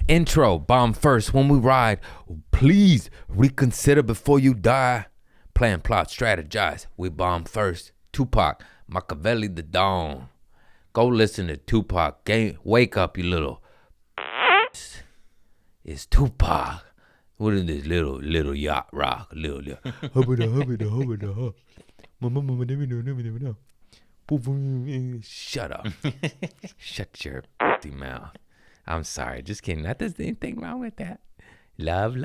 Intro, bomb first when we ride. Please reconsider before you die. Plan, plot, strategize. We bomb first. Tupac, Machiavelli the Dawn. Go listen to Tupac. Wake up, you little. It's Tupac. What is this little yacht rock? Little. Shut up. Shut your mouth. I'm sorry. Just kidding. There's anything wrong with that. Love.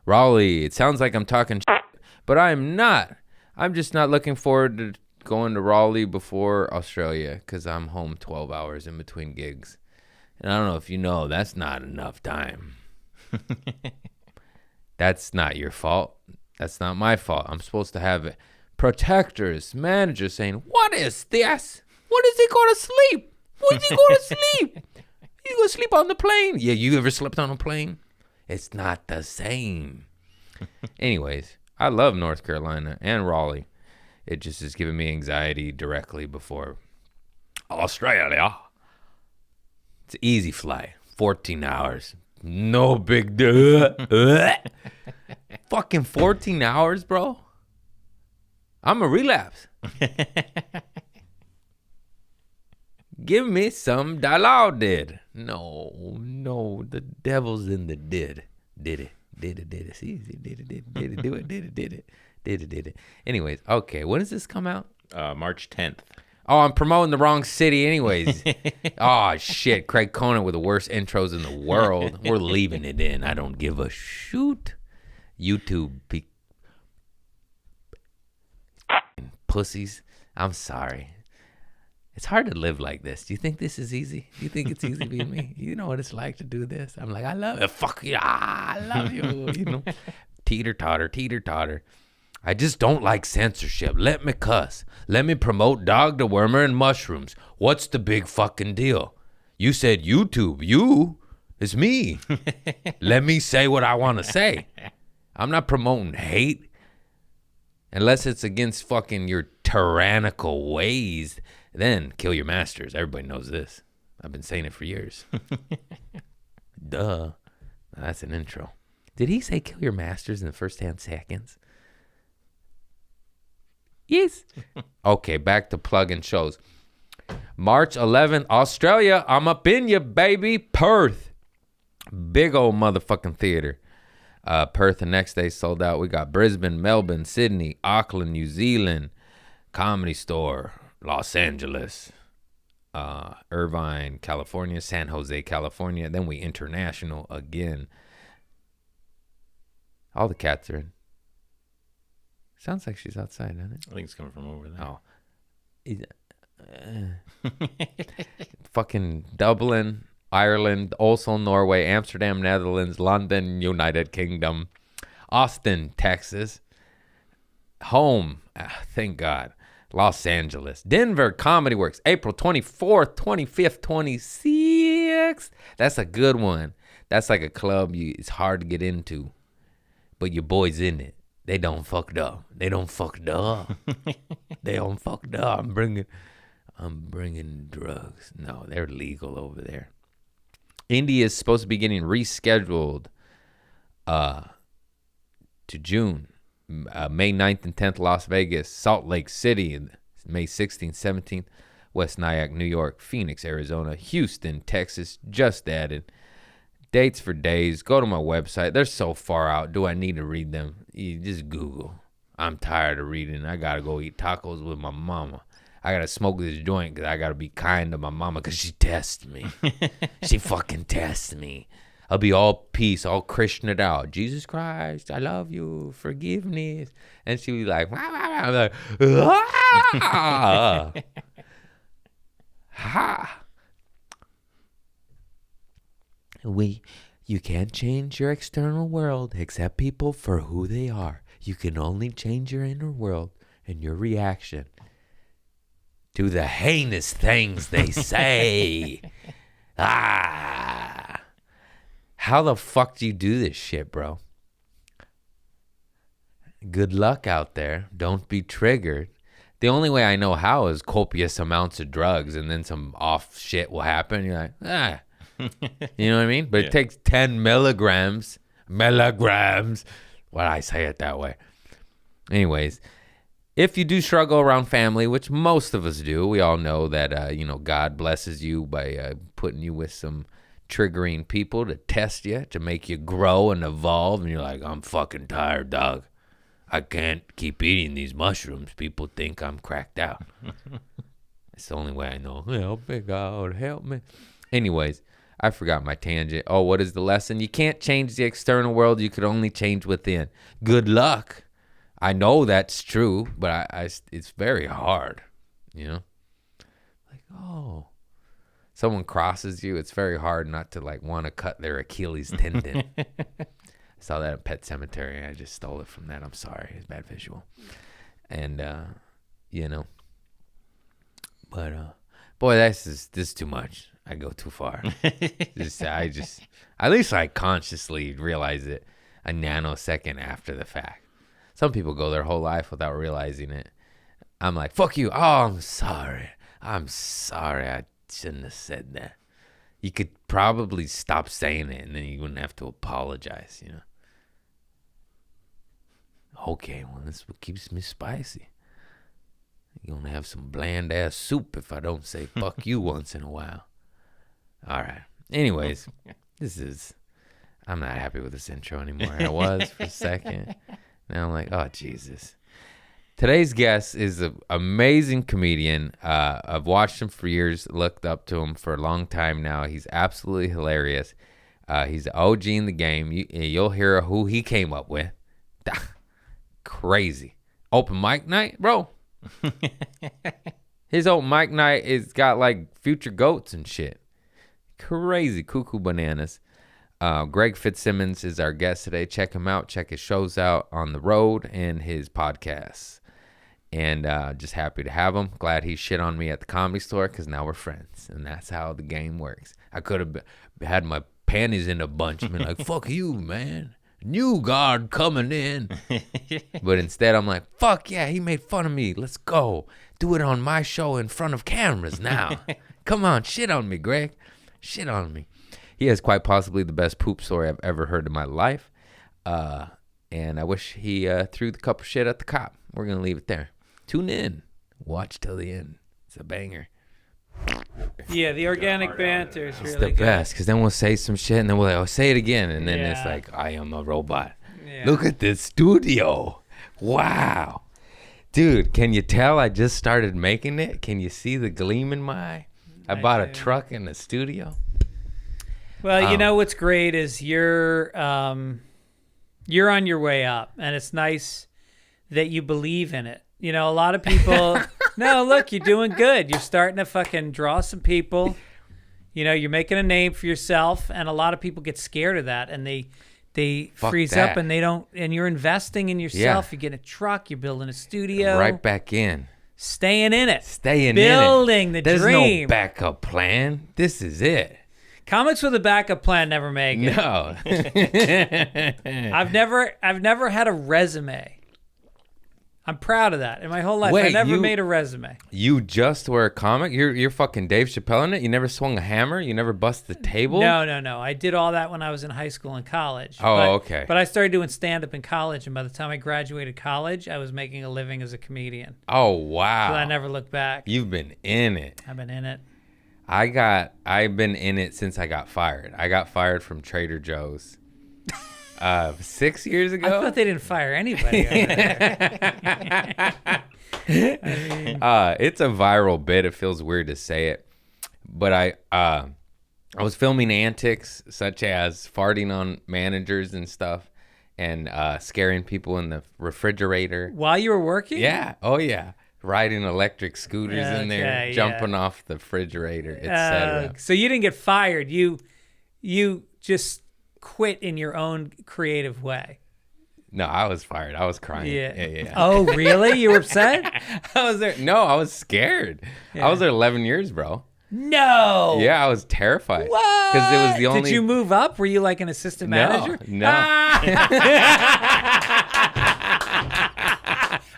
Raleigh. It sounds like I'm talking shit, but I'm not. I'm just not looking forward to going to Raleigh before Australia because I'm home 12 hours in between gigs. And I don't know if you know, that's not enough time. That's not your fault. That's not my fault. I'm supposed to have protectors, managers saying, what is this? What is he going to sleep? What is he going to sleep? You going to sleep on the plane? Yeah, you ever slept on a plane? It's not the same. Anyways, I love North Carolina and Raleigh. It just is giving me anxiety directly before Australia. It's an easy flight, 14 hours. No big deal. Fucking 14 hours, bro. I'm a relapse. Give me some dilaudid. No, the devil's in the did. Did it. See, did it. Anyways, okay, when does this come out? March 10th. Oh, I'm promoting the wrong city anyways. Oh, shit. Craig Conant with the worst intros in the world. We're leaving it in. I don't give a shoot. YouTube pussies. I'm sorry. It's hard to live like this. Do you think this is easy? Do you think it's easy being me? You know what it's like to do this? I'm like, I love it. Fuck yeah, I love you. You know, teeter-totter. I just don't like censorship. Let me cuss. Let me promote dog dewormer and mushrooms. What's the big fucking deal? You said YouTube. You? It's me. Let me say what I want to say. I'm not promoting hate. Unless it's against fucking your tyrannical ways, then kill your masters. Everybody knows this. I've been saying it for years. Duh. That's an intro. Did he say kill your masters in the first 10 seconds? Yes. Okay, back to plugging shows. March 11th, Australia. I'm up in you, baby. Perth. Big old motherfucking theater. Perth the next day sold out. We got Brisbane, Melbourne, Sydney, Auckland, New Zealand, Comedy Store, Los Angeles, Irvine, California, San Jose, California. Then we international again. All the cats are in. Sounds like she's outside, doesn't it? I think it's coming from over there. Fucking Dublin, Ireland, also Norway, Amsterdam, Netherlands, London, United Kingdom, Austin, Texas, home, thank God, Los Angeles, Denver, Comedy Works, April 24th, 25th, 26th. That's a good one. That's like a club it's hard to get into, but your boy's in it. They don't fucked up. I'm bringing drugs. No, they're legal over there. India is supposed to be getting rescheduled to June. May 9th and 10th, Las Vegas. Salt Lake City, May 16th, 17th. West Nyack, New York. Phoenix, Arizona. Houston, Texas. Just added. Dates for days. Go to my website. They're so far out. Do I need to read them? You just Google. I'm tired of reading. I got to go eat tacos with my mama. I got to smoke this joint because I got to be kind to my mama because she tests me. She fucking tests me. I'll be all peace, all Christianed out. Jesus Christ, I love you. Forgiveness. And she'll be like, I'm like, ah. Ha. You can't change your external world except people for who they are. You can only change your inner world and your reaction to the heinous things they say. How the fuck do you do this shit, bro? Good luck out there. Don't be triggered. The only way I know how is copious amounts of drugs, and then some off shit will happen. You're like, You know what I mean? But it takes 10 milligrams. Why I say it that way? Anyways, if you do struggle around family, which most of us do, we all know that, God blesses you by putting you with some triggering people to test you, to make you grow and evolve. And you're like, I'm fucking tired, dog. I can't keep eating these mushrooms. People think I'm cracked out. It's the only way I know. Help me, God, help me. Anyways, I forgot my tangent. Oh, what is the lesson? You can't change the external world. You could only change within. Good luck. I know that's true, but it's very hard, Like, someone crosses you, it's very hard not to, like, want to cut their Achilles tendon. I saw that at Pet Cemetery. I just stole it from that. I'm sorry. It's a bad visual. And, But, boy, this is too much. I go too far. At least I consciously realize it a nanosecond after the fact. Some people go their whole life without realizing it. I'm like, fuck you. Oh, I'm sorry. I shouldn't have said that. You could probably stop saying it and then you wouldn't have to apologize, Okay, well, this is what keeps me spicy. You're going to have some bland-ass soup if I don't say fuck you once in a while. All right. Anyways, I'm not happy with this intro anymore. I was for a second. Now I'm like, oh, Jesus. Today's guest is an amazing comedian. I've watched him for years, looked up to him for a long time now. He's absolutely hilarious. He's an OG in the game. You'll hear who he came up with. Crazy. Open mic night, bro. His open mic night is got like future goats and shit. Crazy, cuckoo bananas. Greg Fitzsimmons is our guest today. Check him out. Check his shows out on the road and his podcasts. And just happy to have him. Glad he shit on me at the Comedy Store because now we're friends. And that's how the game works. I could have had my panties in a bunch and been like, fuck you, man. New guard coming in. But instead, I'm like, fuck yeah, he made fun of me. Let's go. Do it on my show in front of cameras now. Come on, shit on me, Greg. Shit on me. He has quite possibly the best poop story I've ever heard in my life. And I wish he threw the cup of shit at the cop. We're going to leave it there. Tune in. Watch till the end. It's a banger. Yeah, the organic banter is really It's the good. best, because then we'll say some shit, and then we'll say it again, and then it's like, I am a robot. Yeah. Look at this studio. Wow. Dude, can you tell I just started making it? Can you see the gleam in my eye? I bought a truck in the studio. Well, you know what's great is you're on your way up, and it's nice that you believe in it. A lot of people, no, look, you're doing good. You're starting to fucking draw some people. You're making a name for yourself, and a lot of people get scared of that, and they freeze up, and they don't. And you're investing in yourself. Yeah. You're getting a truck. You're building a studio. Right back in. Staying in it. Building the There's dream. No backup plan. This is it. Comics with a backup plan never make it. No. I've never had a resume. I'm proud of that. In my whole life, Wait, I never made a resume. You just were a comic? You're fucking Dave Chappelle in it? You never swung a hammer? You never busted the table? No. I did all that when I was in high school and college. Okay. But I started doing stand-up in college, and by the time I graduated college, I was making a living as a comedian. Oh, wow. So I never looked back. You've been in it. I've been in it. I've been in it since I got fired. I got fired from Trader Joe's 6 years ago. I thought they didn't fire anybody over there. It's a viral bit. It feels weird to say it, but I was filming antics such as farting on managers and stuff, and scaring people in the refrigerator. While you were working? Yeah. Oh yeah. Riding electric scooters in there, jumping off the refrigerator, etc. So you didn't get fired. You just quit in your own creative way. No, I was fired. I was crying. Yeah. Oh, really? You were upset? I was there. No, I was scared. Yeah. I was there 11 years, bro. No. Yeah, I was terrified. What? Because it was the only. Did you move up? Were you like an assistant manager? No.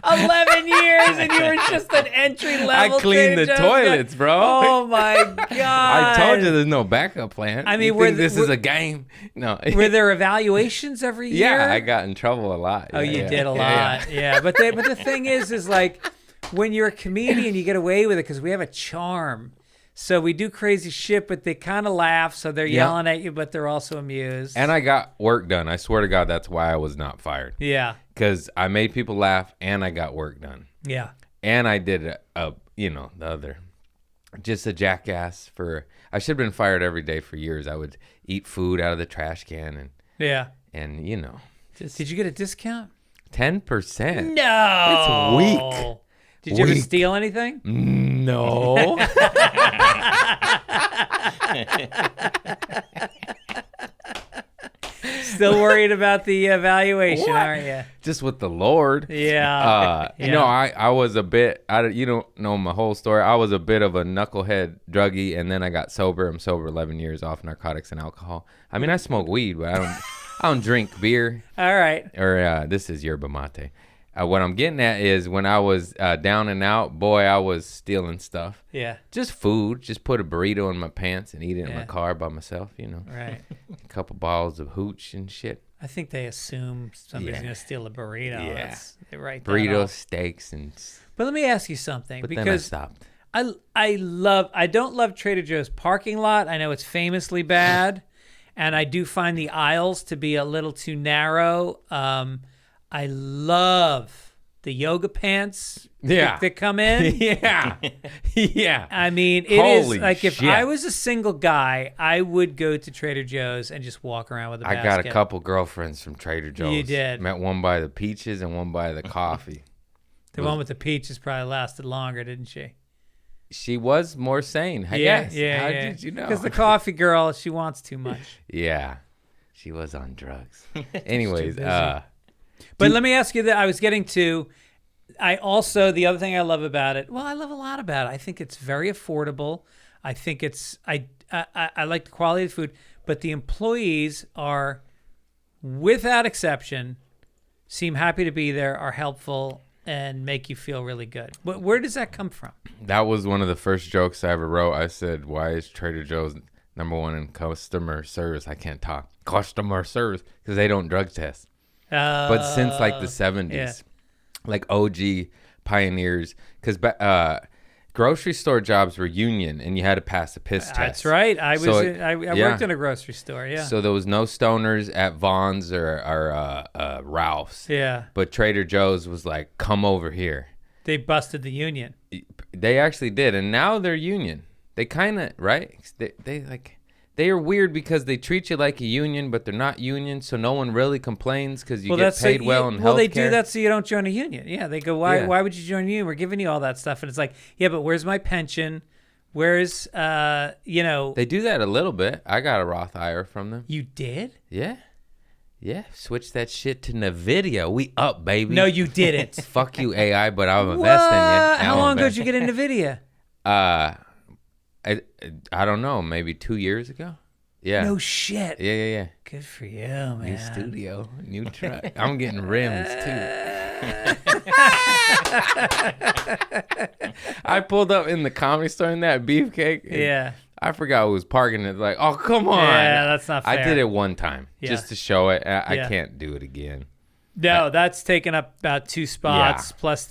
11 years and you were just an entry level. I clean the toilets, bro. Oh my god! I told you there's no backup plan. I mean, you think this is a game? No. Were there evaluations every year? Yeah, I got in trouble a lot. Oh, you did a lot. Yeah. But the thing is like when you're a comedian, you get away with it because we have a charm. So we do crazy shit, but they kind of laugh. So they're yelling at you, but they're also amused. And I got work done. I swear to God, that's why I was not fired. Yeah. Because I made people laugh and I got work done. Yeah. And I did just a jackass for, I should have been fired every day for years. I would eat food out of the trash can and Did you get a discount? 10%. No. It's weak. Did you ever steal anything? No. Still worried about the evaluation, aren't you? Just with the Lord. Yeah. I was a bit, you don't know my whole story. I was a bit of a knucklehead druggie, and then I got sober. I'm sober 11 years off narcotics and alcohol. I mean, I smoke weed, but I don't drink beer. All right. Or this is yerba mate. What I'm getting at is when I was down and out, boy, I was stealing stuff. Yeah. Just food. Just put a burrito in my pants and eat it in my car by myself, Right. A couple bottles of hooch and shit. I think they assume somebody's going to steal a burrito. Yeah. They write that Burritos, off. Steaks, and... But let me ask you something. But because then I stopped. I don't love Trader Joe's parking lot. I know it's famously bad. And I do find the aisles to be a little too narrow. I love the yoga pants that come in. Yeah. I mean, it Holy is like shit. if I was a single guy, I would go to Trader Joe's and just walk around with a basket. I got a couple girlfriends from Trader Joe's. You did. Met one by the peaches and one by the coffee. The one with the peaches probably lasted longer, didn't she? She was more sane. I guess. How did you know? Because the coffee girl, she wants too much. Yeah. She was on drugs. Anyways, but let me ask you that. I was getting to, the other thing I love about it, I love a lot about it. I think it's very affordable. I think I like the quality of the food, but the employees are, without exception, seem happy to be there, are helpful, and make you feel really good. But where does that come from? that was one of the first jokes I ever wrote. I said, why is Trader Joe's #1 in customer service? I can't talk. Customer service, because they don't drug test. But since like the 70s, like OG pioneers, because grocery store jobs were union and you had to pass a piss test. That's right. I worked in a grocery store. Yeah. So there was no stoners at Vaughn's or Ralph's. Yeah. But Trader Joe's was like, come over here. They busted the union. They actually did, and now they're union. They kind of They are weird because they treat you like a union, but they're not union, so no one really complains because you get paid well in healthcare. Well, they do that so you don't join a union. Yeah, they go, why would you join a union? We're giving you all that stuff. And it's like, yeah, but where's my pension? Where's, They do that a little bit. I got a Roth IRA from them. You did? Yeah. Yeah, switch that shit to NVIDIA. We up, baby. No, you didn't. Fuck you, AI, but I'm investing in you. How long ago did you get into NVIDIA? I don't know, maybe 2 years ago. Yeah. No shit. Yeah. Good for you, man. New studio, new truck. I'm getting rims too. I pulled up in the Comedy Store in that beefcake. Yeah. I forgot who was parking it. Like, oh, come on. Yeah, that's not fair. I did it one time just to show it. I can't do it again. No, that's taken up about 2 spots. Yeah. Plus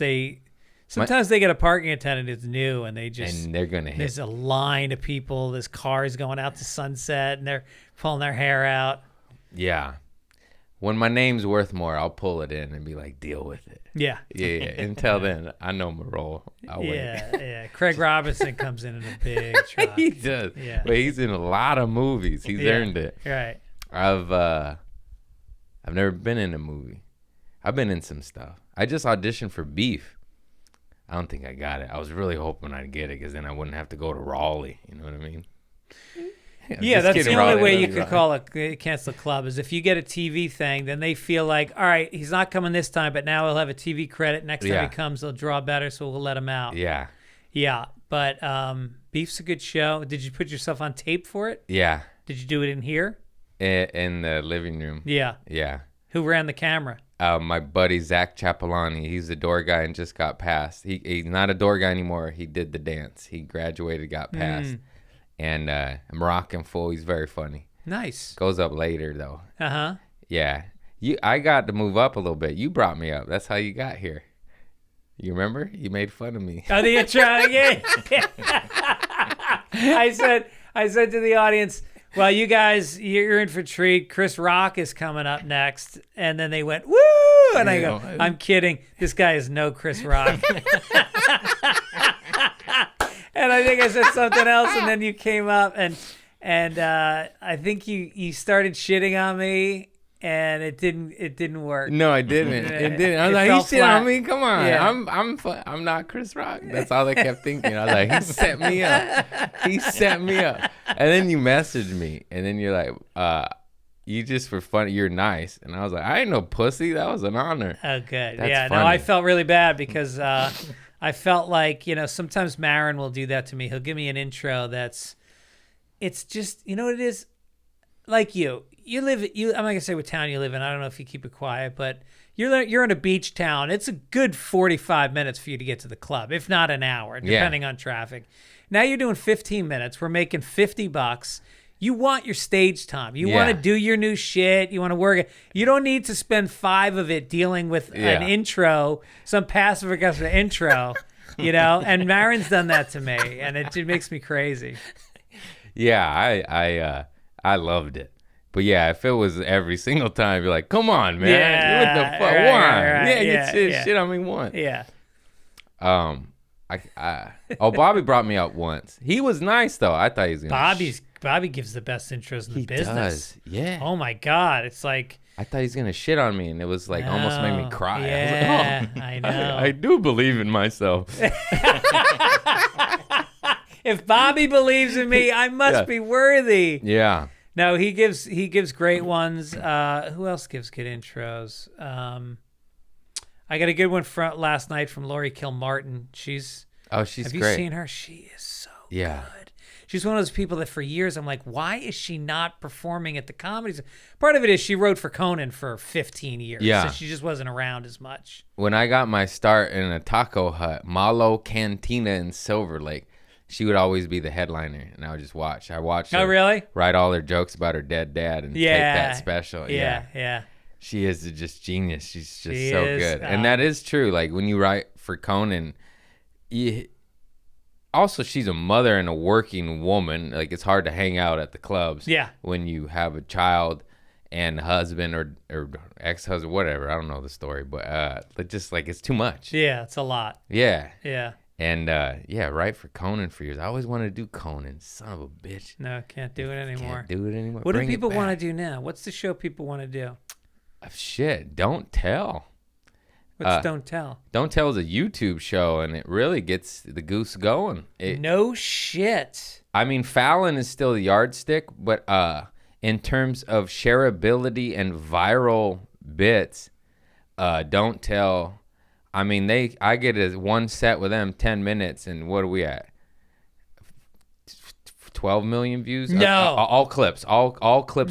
sometimes they get a parking attendant who's new and they're going to hit. There's a line of people. There's cars going out to Sunset and they're pulling their hair out. Yeah. When my name's worth more, I'll pull it in and be like, deal with it. Yeah. Yeah. Until then, I know my role. I'll wait. Yeah. Craig Robinson comes in a big truck. He does. Yeah. But he's in a lot of movies. He's earned it. Right. I've never been in a movie. I've been in some stuff. I just auditioned for Beef. I don't think I got it. I was really hoping I'd get it because then I wouldn't have to go to Raleigh. You know what I mean? Yeah, that's the only way you could cancel a club is if you get a TV thing, then they feel like, all right, he's not coming this time, but now he'll have a TV credit. Next time he comes, he'll draw better, so we'll let him out. Yeah. Yeah, but Beef's a good show. Did you put yourself on tape for it? Yeah. Did you do it in here? In the living room. Yeah. Yeah. Who ran the camera? my buddy Zach Chapelani, he's the door guy and just got passed. He's not a door guy anymore. He did the dance. He graduated, got passed. And I'm rocking full. He's very funny. Nice. Goes up later, though. Uh-huh. Yeah. I got to move up a little bit. You brought me up. That's how you got here. You remember? You made fun of me. Oh, the intro again. I said to the audience, well, you guys, you're in for a treat. Chris Rock is coming up next. And then they went, woo! And I go, I'm kidding. This guy is no Chris Rock. And I think I said something else, and then you came up, and I think you started shitting on me, and it didn't work. No, I didn't. It didn't. I was like, he shit on me. Come on, Yeah. I'm not Chris Rock. That's all I kept thinking. I was like, he set me up. He set me up. And then you messaged me, and then you're like, you just for fun, you're nice. And I was like, I ain't no pussy. That was an honor. Oh, good. That's yeah, funny. no, I felt really bad because I felt like, sometimes Marin will do that to me. He'll give me an intro it's just, you know what it is? Like I'm not going to say what town you live in. I don't know if you keep it quiet, but you're in a beach town. It's a good 45 minutes for you to get to the club, if not an hour, depending on traffic. Now you're doing 15 minutes. We're making $50. You want your stage time. You want to do your new shit. You want to work it. You don't need to spend 5 of it dealing with an intro, some passive aggressive intro, and Marin's done that to me, and it makes me crazy. Yeah, I loved it. But yeah, if it was every single time, you're like, come on, man. What the fuck? Right, Right. Shit on me once. Yeah. Bobby brought me up once. He was nice though. I thought he was gonna Bobby gives the best intros in the business. Does. Yeah. Oh my God. It's like I thought he was gonna shit on me, and it was like almost made me cry. Yeah, I was like, I know. I do believe in myself. If Bobby believes in me, I must be worthy. Yeah. No, he gives great ones. Who else gives good intros? I got a good one from last night from Lori Kilmartin. She's great. Have you seen her? She is so good. She's one of those people that for years I'm like, why is she not performing at the comedies? Part of it is she wrote for Conan for 15 years. Yeah. So she just wasn't around as much. When I got my start in a taco hut, Malo Cantina in Silver Lake, she would always be the headliner, and I would just watch. I watched her really? write all her jokes about her dead dad and tape that special. Yeah. She is just genius. She's just She so is, good. And that is true. Like, when you write for Conan, also, she's a mother and a working woman. Like, it's hard to hang out at the clubs when you have a child and husband or ex-husband, whatever. I don't know the story, but just like it's too much. Yeah, it's a lot. Yeah. Yeah. And right for Conan for years. I always wanted to do Conan. Son of a bitch. No, can't do it anymore. Can't do it anymore. What do Bring it people back. want to do now? What's the show people want to do? Shit, Don't Tell. What's Don't Tell? Don't Tell is a YouTube show, and it really gets the goose going. No shit. I mean, Fallon is still the yardstick, but in terms of shareability and viral bits, Don't Tell. I mean, I get one set with them, 10 minutes, and what are we at? 12 million views? No. All clips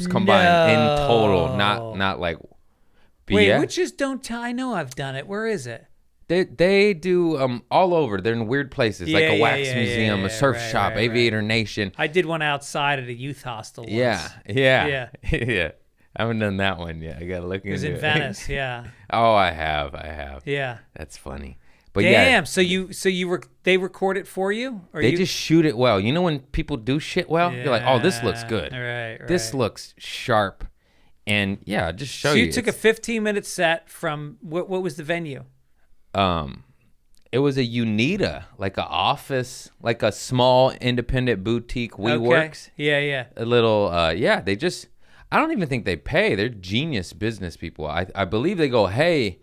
combined in total, not like. Wait, which is Don't Tell? I know I've done it. Where is it? They do all over. They're in weird places, like a wax museum, a surf shop, Aviator Nation. I did one outside at a youth hostel once. Yeah. I haven't done that one yet. I gotta look into it. It was in Venice, yeah. Oh, I have. Yeah. That's funny. But damn, so they record it for you? Or they just shoot it well. You know when people do shit well? You're like, oh, this looks good. Right. This looks sharp. And just show you. So you took a 15-minute set from, what was the venue? It was a Unita, like an office, like a small independent boutique WeWorks. Okay. Yeah. A little, they just, I don't even think they pay. They're genius business people. I believe they go, hey,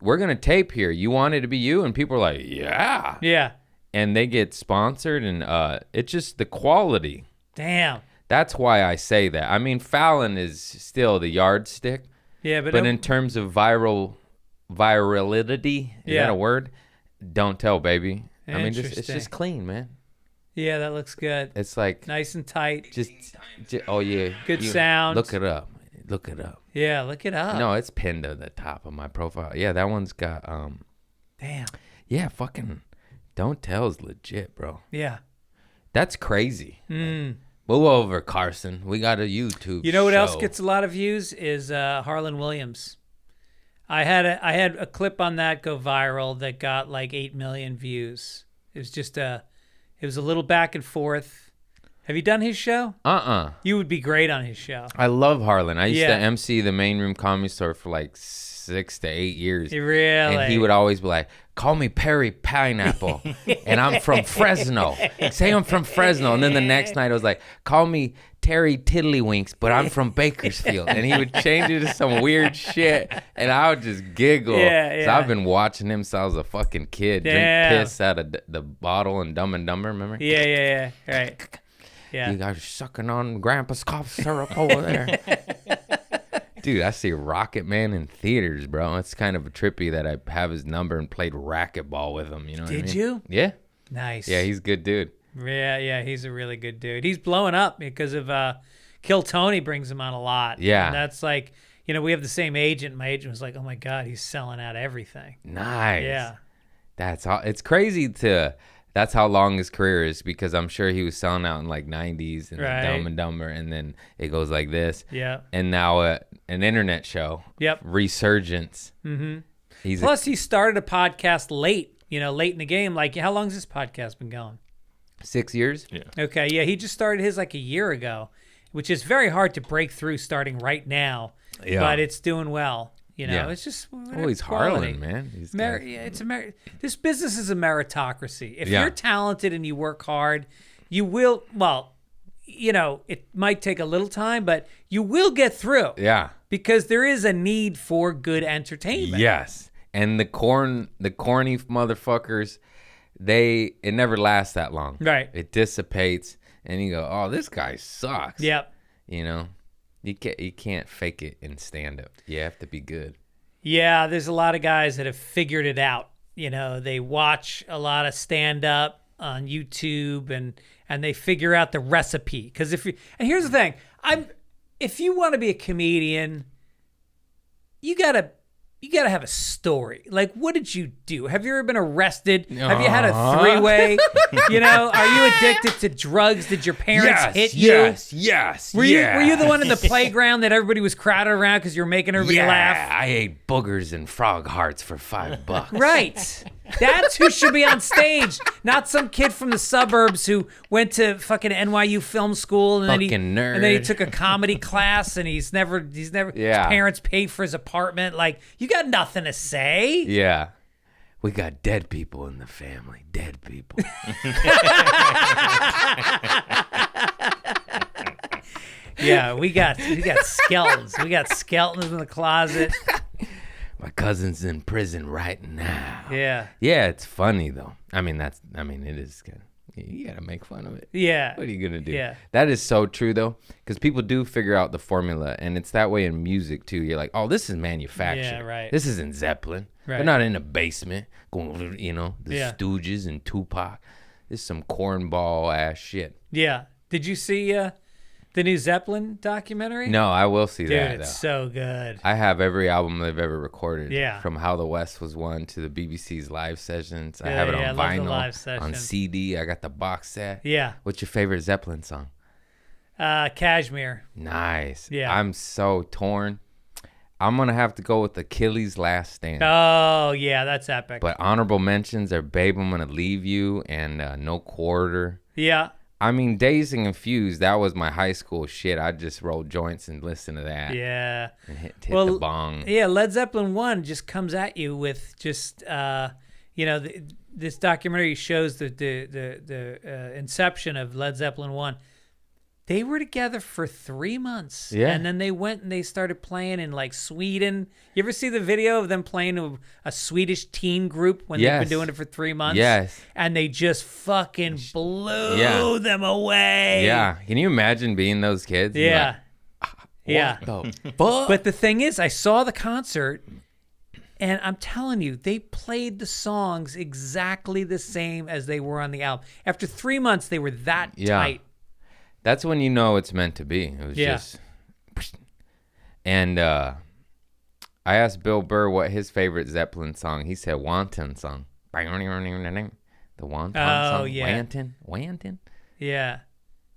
we're going to tape here. You want it to be you? And people are like, yeah. Yeah. And they get sponsored, and it's just the quality. Damn. That's why I say that. I mean, Fallon is still the yardstick. Yeah, but in terms of virality, is that a word? Don't Tell, baby. I mean, it's just clean, man. Yeah, that looks good. It's like nice and tight. Just oh yeah. Good sound. Look it up. Look it up. Yeah, look it up. No, it's pinned to the top of my profile. Yeah, that one's got Damn. Yeah, fucking Don't Tell's legit, bro. Yeah. That's crazy. Move over, Carson. We got a YouTube You know what show. else gets a lot of views is Harlan Williams. I had a clip on that go viral that got like 8 million views. It was a little back and forth. Have you done his show? You would be great on his show. I love Harlan. I used to Yeah. MC the Main Room Comedy Store for like 6 to 8 years. Really? And he would always be like, call me Perry Pineapple, and I'm from Fresno. Say I'm from Fresno. And then the next night I was like, call me Terry Tiddlywinks, but I'm from Bakersfield. And he would change it to some weird shit, and I would just giggle. Yeah, So yeah. I've been watching him since I was a fucking kid. Damn. Drink piss out of the bottle and Dumb and Dumber, remember? Yeah. Right. Yeah. You guys are sucking on Grandpa's cough syrup over there. Dude, I see Rocket Man in theaters, bro. It's kind of trippy that I have his number and played racquetball with him. You know what I mean? Did you? Yeah. Nice. Yeah, he's a good dude. Yeah, he's a really good dude. He's blowing up because of Kill Tony brings him on a lot. Yeah. And that's like, we have the same agent. My agent was like, oh my God, he's selling out everything. Nice. Yeah. It's crazy that's how long his career is, because I'm sure he was selling out in like 90s and Right. Dumb and Dumber, and then it goes like this. Yeah. And now an internet show. Yep. Resurgence. Mm-hmm. Plus, he started a podcast late in the game. Like, how long's this podcast been going? 6 years? Yeah. Okay, yeah, he just started his like a year ago, which is very hard to break through starting right now. Yeah. But it's doing well. Yeah. It's just He's quality. Harlan, man. This business is a meritocracy. If Yeah. you're talented and you work hard, you will. Well, it might take a little time, but you will get through. Yeah. Because there is a need for good entertainment. Yes. And the corny motherfuckers, it never lasts that long. Right. It dissipates, and you go, oh, this guy sucks. Yep. You can't fake it in stand up. You have to be good. Yeah, there's a lot of guys that have figured it out. They watch a lot of stand up on YouTube and they figure out the recipe. Because and here's the thing, if you want to be a comedian, you gotta have a story. Like, what did you do? Have you ever been arrested? Have you had a three-way? Are you addicted to drugs? Did your parents hit you? Yes. Were you the one in the playground that everybody was crowded around because you were making everybody laugh? I ate boogers and frog hearts for $5. Right. That's who should be on stage, not some kid from the suburbs who went to fucking NYU film school and Fucking nerd. and then he took a comedy class and he's never his parents paid for his apartment. Like, you got nothing to say. Yeah. We got dead people in the family. Dead people. Yeah, we got skeletons. We got skeletons in the closet. My cousin's in prison right now. Yeah. Yeah, it's funny though. It is good. You gotta make fun of it. Yeah. What are you gonna do? Yeah. That is so true though, because people do figure out the formula, and it's that way in music too. You're like, oh, this is manufactured. Yeah, right. This isn't Zeppelin. Right. They're not in a basement going, the Yeah. Stooges and Tupac. This is some cornball ass shit. Yeah. Did you see the new Zeppelin documentary? No, I will see Dude, that. it's though. so good. I have every album they've ever recorded. Yeah. From How the West Was Won to the BBC's live sessions. I Yeah, have it yeah, on I love the vinyl, live session. on CD. I got the box set. Yeah. What's your favorite Zeppelin song? Kashmir. Nice. Yeah. I'm so torn. I'm going to have to go with Achilles' Last Stand. Oh, yeah, that's epic. But honorable mentions are Babe, I'm Gonna Leave You and No Quarter. Yeah. Dazed and Confused, that was my high school shit. I just rolled joints and listened to that. Yeah. And hit the bong. Yeah, Led Zeppelin 1 just comes at you with just, this documentary shows the inception of Led Zeppelin 1. They were together for 3 months. Yeah. And then they went and they started playing in like Sweden. You ever see the video of them playing with a Swedish teen group when they've been doing it for 3 months? Yes. And they just fucking blew them away. Yeah. Can you imagine being those kids? You're Yeah. Yeah. like, the fuck? But the thing is, I saw the concert, and I'm telling you, they played the songs exactly the same as they were on the album. After 3 months, they were that tight. That's when you know it's meant to be. It was just... And I asked Bill Burr what his favorite Zeppelin song. He said Wanton song. The Wanton song. Oh, yeah. Wanton? Yeah.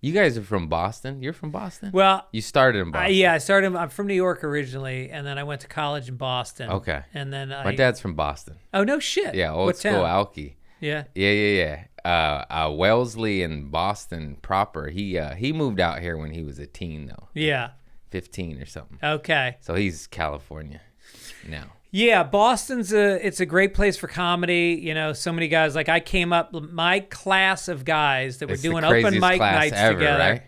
You guys are from Boston? You're from Boston? Well, you started in Boston. I started. I'm from New York originally, and then I went to college in Boston. Okay. And then My dad's from Boston. Oh, no shit. Yeah, old What school town? Alki. Yeah. Yeah. Wellesley in Boston proper. He moved out here when he was a teen though. Yeah. 15 or something. Okay. So he's California now. Yeah, Boston's it's a great place for comedy. You know, so many guys. Like I came up, my class of guys that were It's the doing open craziest mic class nights ever, together. right?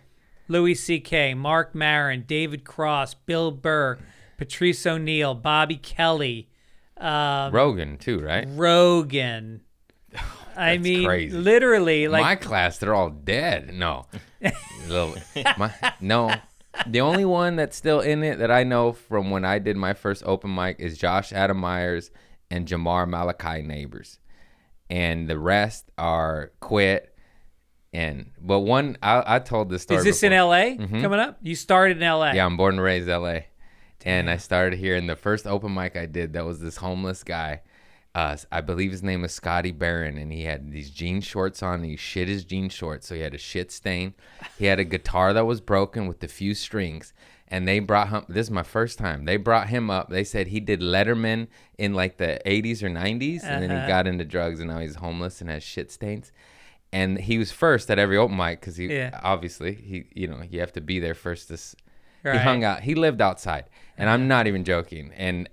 Louis C.K., Mark Maron, David Cross, Bill Burr, Patrice O'Neill, Bobby Kelly, Rogan too, right? Rogan. I mean, crazy. literally, like My class, they're all dead. No. No. The only one that's still in it that I know from when I did my first open mic is Josh Adam Myers and Jamar Malachi Neighbors. And the rest are quit. But one, I told this story is this before. in L.A. coming up? You started in L.A. Yeah, I'm born and raised L.A. And I started here. And the first open mic I did, that was this homeless guy. I believe his name was Scotty Barron, and he had these jean shorts on. And he shit his jean shorts, so he had a shit stain. He had a guitar that was broken with a few strings, and they brought him. This is my first time. They brought him up. They said he did Letterman in like the 80s or 90s, and then he got into drugs, and now he's homeless and has shit stains. And he was first at every open mic because obviously you have to be there first. He hung out. He lived outside, and I'm not even joking. And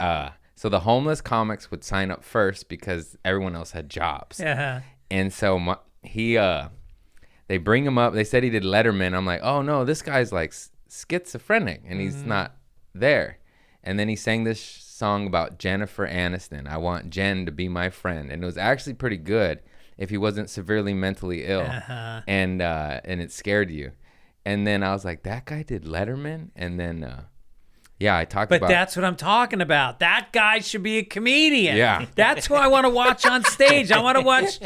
so the homeless comics would sign up first because everyone else had jobs. And so they bring him up. They said he did Letterman. I'm like, oh no, this guy's like schizophrenic and he's not there. And then he sang this song about Jennifer Aniston. I want Jen to be my friend. And it was actually pretty good if he wasn't severely mentally ill. And it scared you. And then I was like, that guy did Letterman? And then I talked about... But that's what I'm talking about. That guy should be a comedian. Yeah. That's who I want to watch on stage. I want to watch,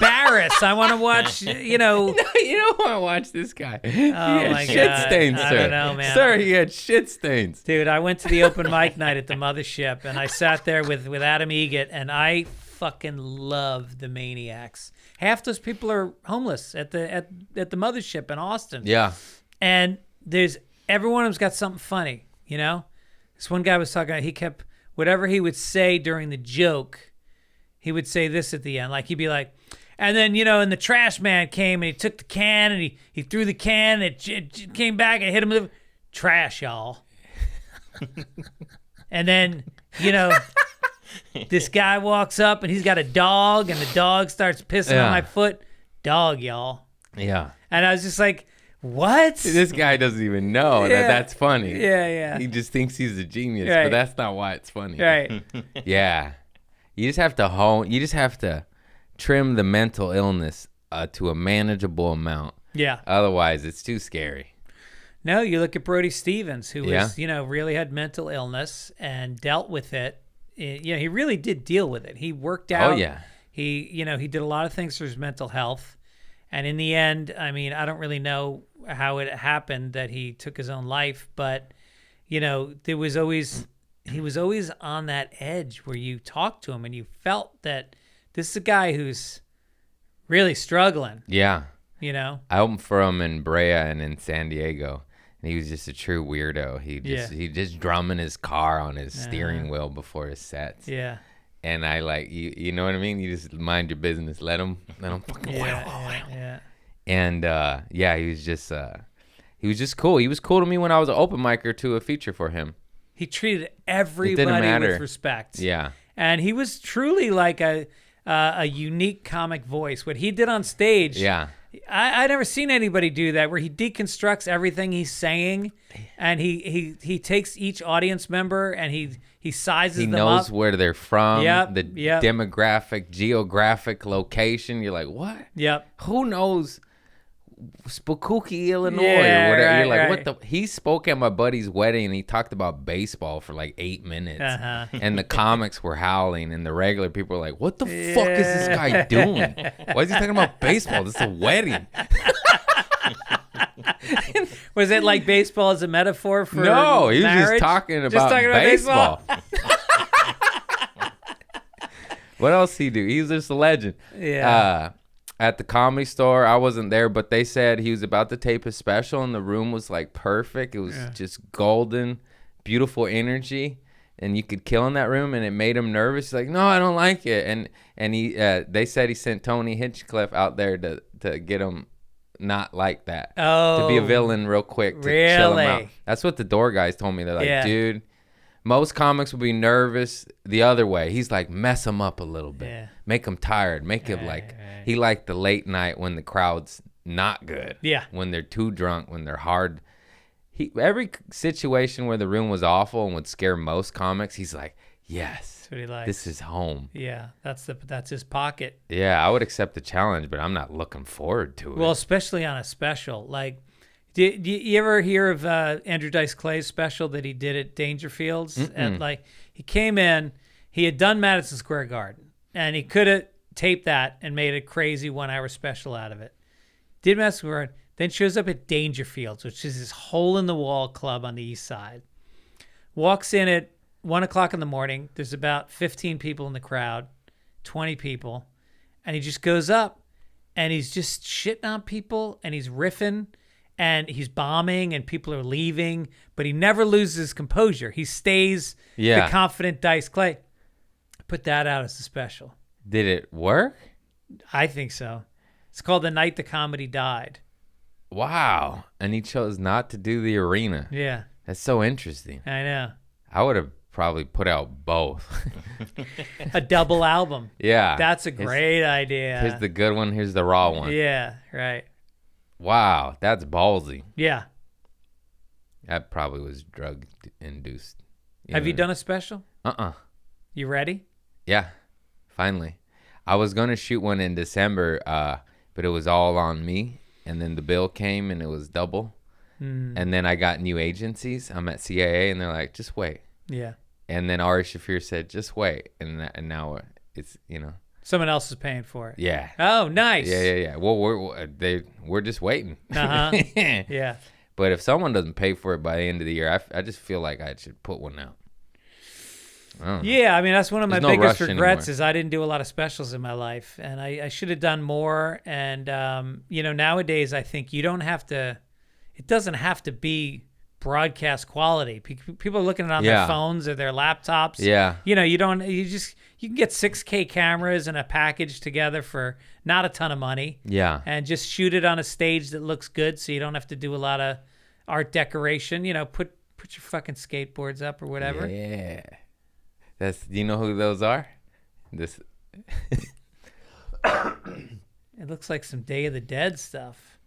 Barris. I want to watch, No, you don't want to watch this guy. Oh, he had my shit God. stains, sir. I don't know, man. Sir, he had shit stains. Dude, I went to the open mic night at the Mothership, and I sat there with Adam Egget, and I fucking love the Maniacs. Half those people are homeless at the Mothership in Austin. Yeah. And every one of them's got something funny. This one guy was talking about, he kept, whatever he would say during the joke, he would say this at the end. Like, he'd be like, and then, and the trash man came and he took the can and he threw the can and it came back and hit him with the trash, y'all. And then, this guy walks up and he's got a dog and the dog starts pissing on my foot. Dog, y'all. Yeah. And I was just like, what? This guy doesn't even know that that's funny. Yeah. He just thinks he's a genius, Right. but that's not why it's funny. Right. Yeah. You just have to trim the mental illness to a manageable amount. Yeah. Otherwise, it's too scary. No, you look at Brody Stevens, who was, Yeah. really had mental illness and dealt with it. He really did deal with it. He worked out. Oh, yeah. He did a lot of things for his mental health. And in the end, I mean, I don't really know how it happened that he took his own life, but, he was always on that edge where you talked to him and you felt that this is a guy who's really struggling. Yeah. I opened for him in Brea and in San Diego, and he was just a true weirdo. He just drumming his car on his steering wheel before his sets. Yeah. And I like you know what I mean? You just mind your business. Let him fucking Yeah. And he was just cool. He was cool to me when I was an open micer to a feature for him. He treated everybody with respect. Yeah. And he was truly like a unique comic voice. What he did on stage, I never seen anybody do that, where he deconstructs everything he's saying, and he takes each audience member and he sizes them up. He knows where they're from, Yep, the yep. demographic, geographic location. You're like, what? Yep. Who knows Spokookie, Illinois, Yeah, or whatever? right, You're like, right. what the? He spoke at my buddy's wedding and he talked about baseball for like 8 minutes, and the comics were howling, and the regular people were like, what the fuck is this guy doing? Why is he talking about baseball? This is a wedding. Was it like baseball as a metaphor for No, he was marriage? just talking about baseball. What else he do? He's just a legend. Yeah. At the Comedy Store, I wasn't there, but they said he was about to tape his special, and the room was like perfect. It was just golden, beautiful energy, and you could kill in that room, and it made him nervous. He's like, no, I don't like it. And he, they said he sent Tony Hinchcliffe out there to get him not like that. Oh, to be a villain real quick to chill him out. That's what the door guys told me. They're like, dude, most comics would be nervous the other way. He's like, mess him up a little bit. Make him tired. Make him like, he liked the late night when the crowd's not good. Yeah. When they're too drunk, when they're hard. Every situation where the room was awful and would scare most comics, he's like, yes, that's what he likes. This is home. Yeah, that's his pocket. Yeah, I would accept the challenge, but I'm not looking forward to it. Well, especially on a special. Like, did you ever hear of Andrew Dice Clay's special that he did at Dangerfields? And like, he came in, he had done Madison Square Garden, and he could have taped that and made a crazy 1 hour special out of it. Did Madison Square Garden, then shows up at Dangerfields, which is this hole in the wall club on the east side. Walks in at 1 o'clock in the morning. There's about 15 people in the crowd, 20 people. And he just goes up and he's just shitting on people and he's riffing and he's bombing and people are leaving, but he never loses his composure. He stays the confident Dice Clay. Put that out as a special. Did it work? I think so. It's called The Night the Comedy Died. Wow. And he chose not to do the arena. Yeah. That's so interesting. I know. I would have probably put out both. A double album. Yeah. That's a great idea. Here's the good one. Here's the raw one. Yeah, right. Wow. That's ballsy. Yeah. That probably was drug induced. Have you done a special? You ready? Yeah. Finally. I was going to shoot one in December, but it was all on me. And then the bill came and it was double. And then I got new agencies. I'm at CAA and they're like, just wait. Yeah. And then Ari Shaffir said, just wait. And now it's, someone else is paying for it. Yeah. Oh, nice. Yeah. Well, we're just waiting. Yeah. But if someone doesn't pay for it by the end of the year, I just feel like I should put one out. Yeah, I mean, that's one of my biggest regrets anymore. is I didn't do a lot of specials in my life, and I should have done more. And, nowadays I think it doesn't have to be broadcast quality. People are looking at it on their phones or their laptops. Yeah. You can get 6K cameras and a package together for not a ton of money. Yeah. And just shoot it on a stage that looks good so you don't have to do a lot of art decoration. Put your fucking skateboards up or whatever. Yeah. Do you know who those are? It looks like some Day of the Dead stuff.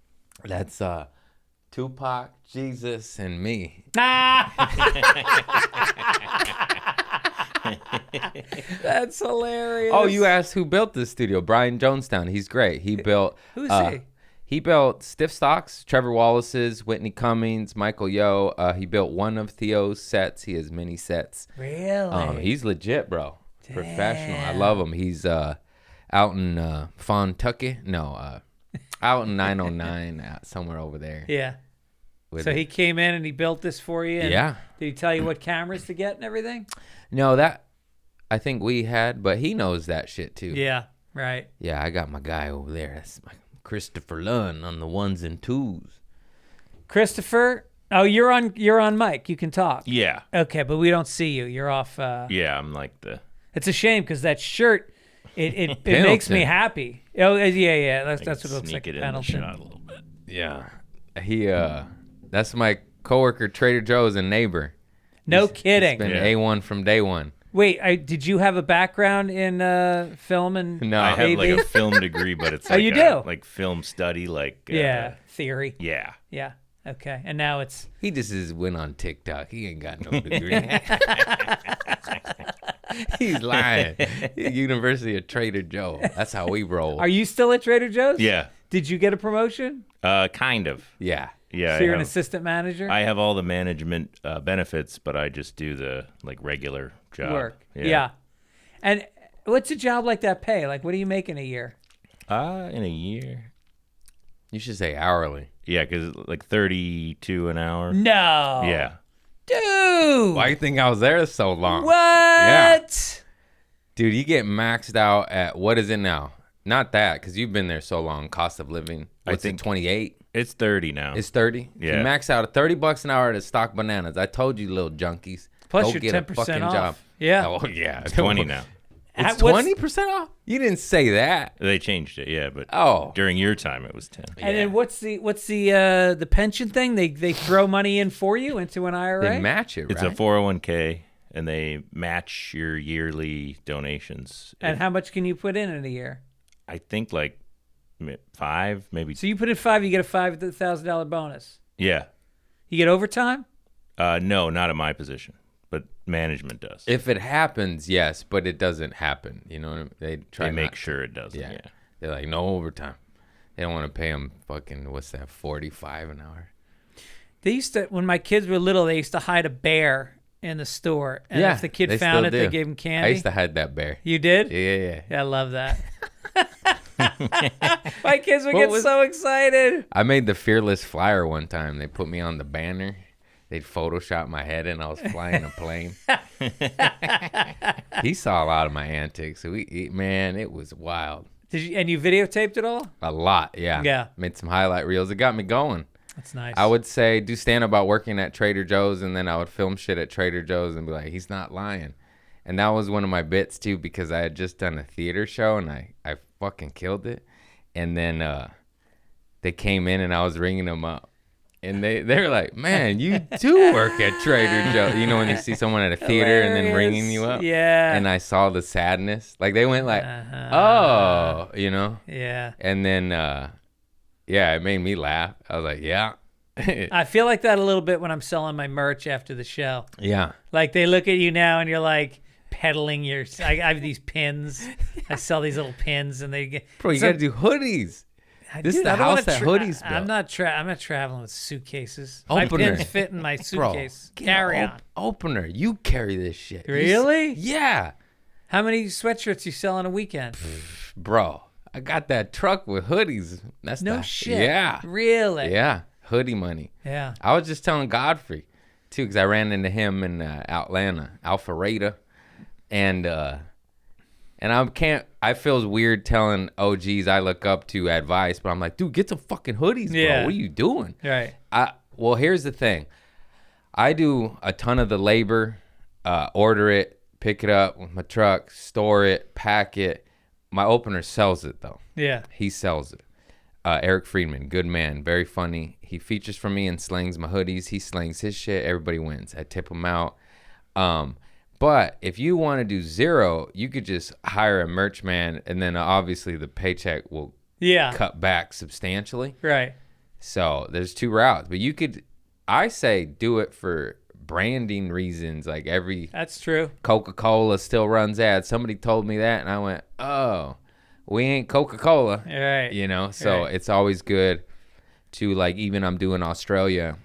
That's Tupac, Jesus, and me. That's hilarious. Oh, you asked who built this studio? Brian Jonestown. He's great. He built. Who's he? He built Stiff Stocks, Trevor Wallace's, Whitney Cummings, Michael Yo. He built one of Theo's sets. He has many sets. Really? He's legit, bro. Damn. Professional. I love him. He's out in Fontucky. No, out in 909, somewhere over there. Yeah. So he came in and he built this for you? And did he tell you what cameras to get and everything? No, that I think we had, but he knows that shit too. Yeah, right. Yeah, I got my guy over there. That's my Christopher Lunn on the ones and twos. Christopher, you're on mic. You can talk. Yeah. Okay, but we don't see you. You're off. Yeah, I'm like the. It's a shame because that shirt, it makes me happy. Oh yeah. That's what it looks like. Sneak it in the shot a little bit. Yeah, he that's my coworker Trader Joe's and neighbor. No kidding. He's been A1 from day one. Wait, did you have a background in film and No, I have like a film degree, but it's like you do? like film study, like theory. Yeah. Yeah. Okay. And now it's he just went on TikTok. He ain't got no degree. He's lying. University of Trader Joe. That's how we roll. Are you still at Trader Joe's? Yeah. Did you get a promotion? Kind of. Yeah. Yeah. So you're an assistant manager? I have all the management benefits, but I just do the regular job. Work. Yeah. And what's a job like that pay? Like, what do you make in a year? In a year, You should say hourly. Yeah, because like 32 an hour. No. Yeah. Dude. Why do you think I was there so long? What? Yeah. Dude, you get maxed out at, what is it now? Not that, because you've been there so long. Cost of living. What's think it, 28? It's 30 now. It's 30? Yeah. You max out at $30 an hour to stock bananas. I told you, little junkies. Plus Go you're get a 10% fucking off. job. Yeah. Oh, yeah. It's 20 now. It's What's- 20% off? You didn't say that. They changed it, yeah, but Oh. during your time it was 10. And then what's the pension thing? They throw money in for you into an IRA? They match it, right? It's a 401k, and they match your yearly donations. And how much can you put in a year? I think like 5, maybe. So you put in 5, you get a $5,000 bonus. Yeah. You get overtime? No, not at my position, but management does. If it happens, yes, but it doesn't happen. You know what I mean? They try They make not to. sure it doesn't. Yeah. They're like, no overtime. They don't want to pay them fucking, what's that, 45 an hour? They used to, when my kids were little, they used to hide a bear in the store. And Yeah, if the kid they found still it, they do. gave him candy. I used to hide that bear. You did? Yeah. Yeah, I love that. My kids would What get was- so excited. I made the Fearless Flyer one time. They put me on the banner. They'd Photoshop my head and I was flying a plane. He saw a lot of my antics. Man, it was wild. And you videotaped it all? A lot, yeah. Yeah. Made some highlight reels. It got me going. That's nice. I would say do stand up about working at Trader Joe's, and then I would film shit at Trader Joe's and be like, he's not lying. And that was one of my bits too, because I had just done a theater show and I fucking killed it. And then they came in and I was ringing them up. And they're like, man, you do work at Trader Joe's. You know when you see someone at a theater and then ringing you up? Yeah. And I saw the sadness. Like they went like, oh, you know? Yeah. And then, yeah, it made me laugh. I was like, yeah. I feel like that a little bit when I'm selling my merch after the show. Yeah. Like they look at you now and you're like peddling your. I have these pins. I sell these little pins and they get. Bro, you got to do hoodies. This is the I don't house wanna that hoodies built. I'm not traveling with suitcases. Opener. My pins fit in my suitcase. Bro, Carry on. Opener. You carry this shit. Really? Yeah. How many sweatshirts you sell on a weekend? Bro, I got that truck with hoodies. That's No the, shit. Yeah. Really? Yeah. Hoodie money. Yeah. I was just telling Godfrey, too, because I ran into him in Atlanta, Alpharetta. And I feels weird telling OGs I look up to advice, but I'm like, dude, get some fucking hoodies, bro. Yeah. What are you doing? Right. Well, here's the thing. I do a ton of the labor, order it, pick it up with my truck, store it, pack it. My opener sells it, though. Yeah. He sells it. Eric Friedman, good man, very funny. He features for me and slings my hoodies. He slings his shit. Everybody wins. I tip him out. But if you want to do zero, you could just hire a merch man, and then obviously the paycheck will cut back substantially. Right. So there's two routes. But you could, I say, do it for branding reasons. Like That's true. Coca-Cola still runs ads. Somebody told me that, and I went, oh, we ain't Coca-Cola. Right. You know, so it's always good to, like, even I'm doing Australia,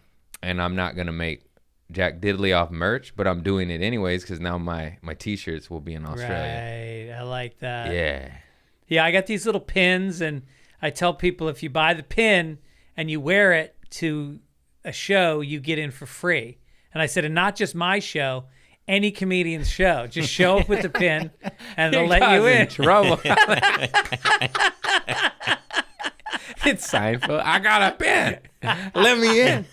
and I'm not going to make Jack Diddley off merch, but I'm doing it anyways because now my T-shirts will be in Australia. Right. I like that. Yeah. Yeah, I got these little pins, and I tell people if you buy the pin and you wear it to a show, you get in for free. And I said, and not just my show, any comedian's show. Just show up with the pin, and they'll let you in. Trouble. It's Seinfeld. I got a pin. Let me in.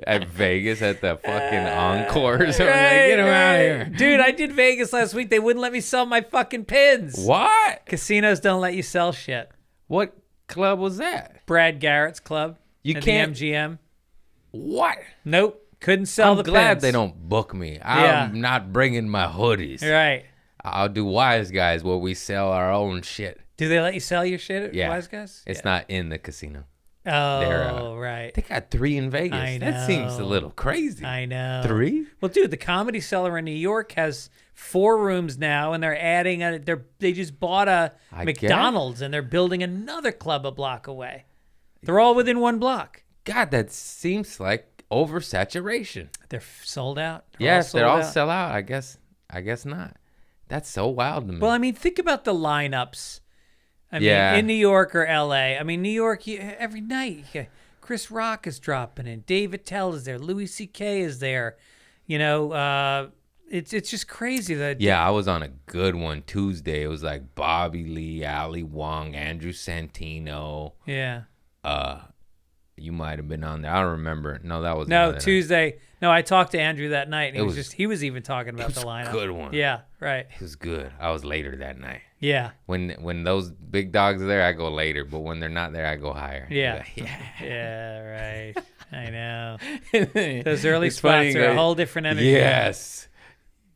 At Vegas at the fucking Encore or something. Like, get him out of here. Dude, I did Vegas last week. They wouldn't let me sell my fucking pins. What? Casinos don't let you sell shit. What club was that? Brad Garrett's club. You at can't- the MGM. What? Nope. Couldn't sell I'm the glad pins. they don't book me. Yeah. I'm not bringing my hoodies. Right. I'll do Wise Guys where we sell our own shit. Do they let you sell your shit at Yeah. Wise Guys? It's not in the casino. Oh, right. They got 3 in Vegas. I That seems a know. little crazy. I know. 3? Well, dude, the Comedy Cellar in New York has 4 rooms now, and they're adding. They just bought a I McDonald's, and they're building another club a block away. They're all within 1 block. God, that seems like oversaturation. They're sold out. Yes, they're all sold out. sell out. I guess not. That's so wild to me. Well, I mean, think about the lineups. I mean, in New York or L.A. I mean, New York, every night, Chris Rock is dropping in. Dave Attell is there. Louis C.K. is there. You know, it's just crazy. I was on a good one Tuesday. It was like Bobby Lee, Ali Wong, Andrew Santino. Yeah. You might have been on there. I don't remember. No, that was Tuesday. Night. No, I talked to Andrew that night. And he was even talking about the lineup. Good one. Yeah, right. It was good. I was later that night. Yeah. When those big dogs are there, I go later. But when they're not there, I go higher. Yeah. Yeah, right. I know. Those early spots are a whole different energy. Yes.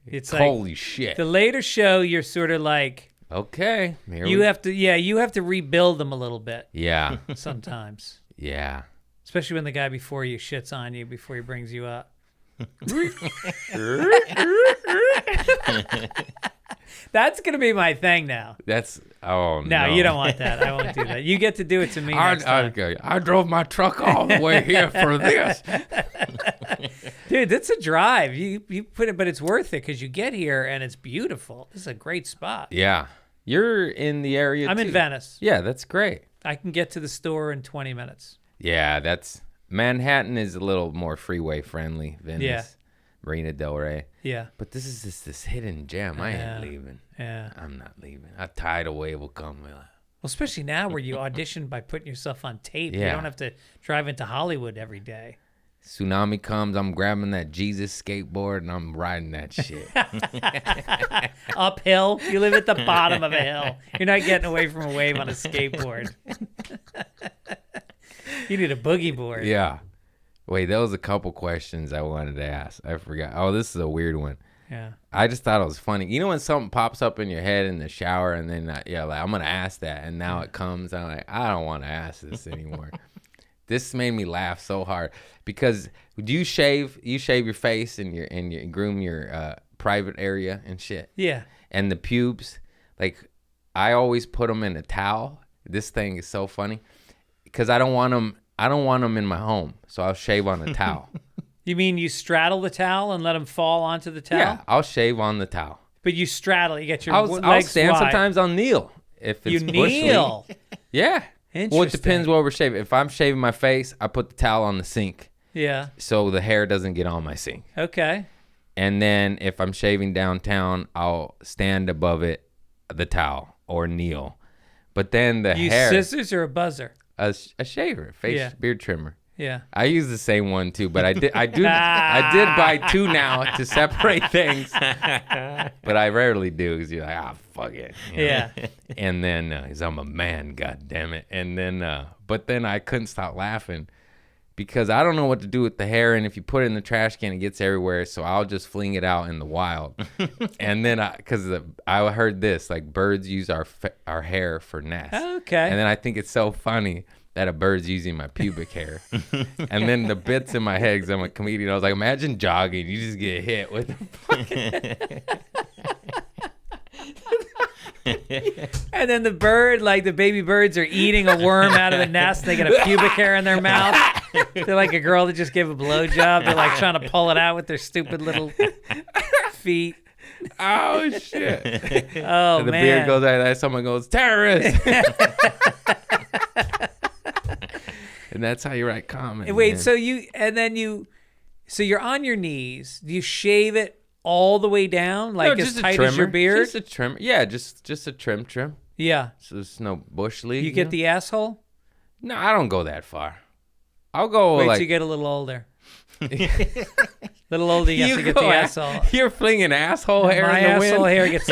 It's holy shit. The later show, you're sort of like, okay. You have to rebuild them a little bit. Yeah. Sometimes. Yeah. Especially when the guy before you shits on you before he brings you up. That's going to be my thing now. No. No, you don't want that. I won't do that. You get to do it to me next time. I drove my truck all the way here for this. Dude, that's a drive. You put it, but it's worth it because you get here and it's beautiful. This is a great spot. Yeah. You're in the area I'm in Venice. Yeah, that's great. I can get to the store in 20 minutes. Yeah, Manhattan is a little more freeway friendly. Venice. Yeah. Marina Del Rey. Yeah. But this is just this hidden gem. I ain't leaving. Yeah. I'm not leaving. A tidal wave will come. Well, especially now where you audition by putting yourself on tape. Yeah. You don't have to drive into Hollywood every day. Tsunami comes, I'm grabbing that Jesus skateboard and I'm riding that shit. Uphill. You live at the bottom of a hill. You're not getting away from a wave on a skateboard. You need a boogie board. Yeah. Wait, there was a couple questions I wanted to ask. I forgot. Oh, this is a weird one. Yeah. I just thought it was funny. You know when something pops up in your head in the shower and then, like, I'm going to ask that. And now it comes. I'm like, I don't want to ask this anymore. This made me laugh so hard because do you shave your face and you groom your private area and shit? Yeah. And the pubes, like I always put them in a towel. This thing is so funny because I don't want them in my home. So I'll shave on a towel. You mean you straddle the towel and let them fall onto the towel? Yeah, I'll shave on the towel. But you straddle. You get your legs I'll stand. wide. Sometimes I'll kneel if it's you kneel. Yeah. Well, it depends what we're shaving. If I'm shaving my face, I put the towel on the sink. Yeah. So the hair doesn't get on my sink. Okay. And then if I'm shaving downtown, I'll stand above it, the towel, or kneel. But then the hair. You scissors or a buzzer? A shaver, beard trimmer. Yeah. I use the same one too, but I did buy two now to separate things. But I rarely do because you're like, fuck it. You know? Yeah. And then, because I'm a man, god damn it. And then, but then I couldn't stop laughing because I don't know what to do with the hair. And if you put it in the trash can, it gets everywhere. So I'll just fling it out in the wild. And then, because I heard this, like birds use our hair for nests. Okay. And then I think it's so funny that a bird's using my pubic hair. And then the bits in my head, because I'm a comedian, I was like, imagine jogging. You just get hit with a And then the bird, like the baby birds are eating a worm out of the nest. They get a pubic hair in their mouth. They're like a girl that just gave a blowjob. They're like trying to pull it out with their stupid little feet. Oh, shit. Oh, and the man. beard goes like that. Someone goes, terrorist. And that's how you write comedy. Wait, man. so you're on your knees. Do you shave it all the way down, like as tight as your beard? Just a trimmer. Yeah, just a trim. Yeah. So there's no bush league. You get the asshole? No, I don't go that far. I'll go Wait like. till you get a little older. Little older, you have to get the asshole. You're flinging asshole hair My in the asshole wind. hair gets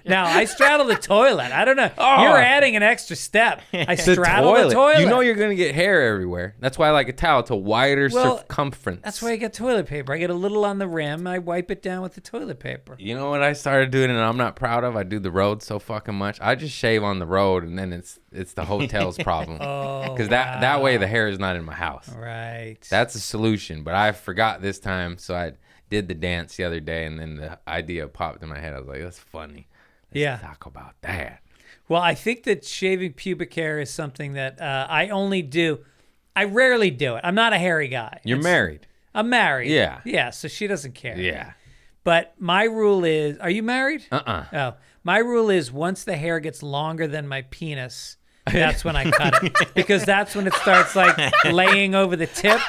Now, I straddle the toilet. I don't know. Oh. You're adding an extra step. I straddle the toilet. You know you're going to get hair everywhere. That's why I like a towel. It's a wider circumference. That's why I get toilet paper. I get a little on the rim. I wipe it down with the toilet paper. You know what I started doing and I'm not proud of? I do the road so fucking much. I just shave on the road and then it's the hotel's problem. Because that way the hair is not in my house. Right. That's a solution. But I forgot this time, so I did the dance the other day, and then the idea popped in my head. I was like, that's funny. Let's talk about that. Well, I think that shaving pubic hair is something that I only do. I rarely do it. I'm not a hairy guy. You're married. I'm married. Yeah. Yeah, so she doesn't care. Yeah. But my rule is, are you married? Uh-uh. Oh. My rule is once the hair gets longer than my penis, that's when I cut it. Because that's when it starts like laying over the tip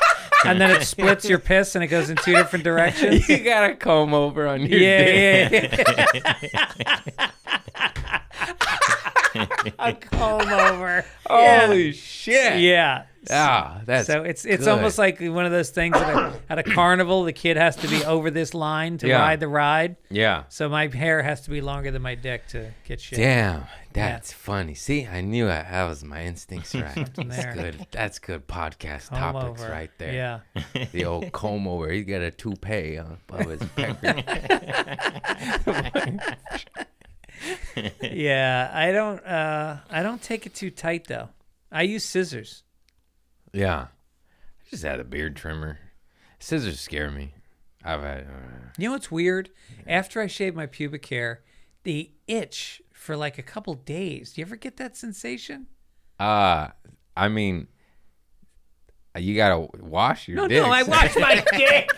and then it splits your piss and it goes in two different directions. You got a comb over on your dick. Yeah. A comb over. Holy shit. Yeah. Ah, that's so it's good. almost like one of those things at a carnival. The kid has to be over this line to ride the ride. Yeah. So my hair has to be longer than my dick to get shit. Damn, that's funny. See, I knew that was my instincts right. That's There. good. That's good podcast Comb topics over. right there. Yeah. The old comb over. He got a toupee above his pecker. Yeah. I don't take it too tight though. I use scissors. Yeah. I just had a beard trimmer. Scissors scare me. I've had. You know what's weird? After I shave my pubic hair, they itch for like a couple days. Do you ever get that sensation? I mean, you gotta wash your dick. No, I wash my dick.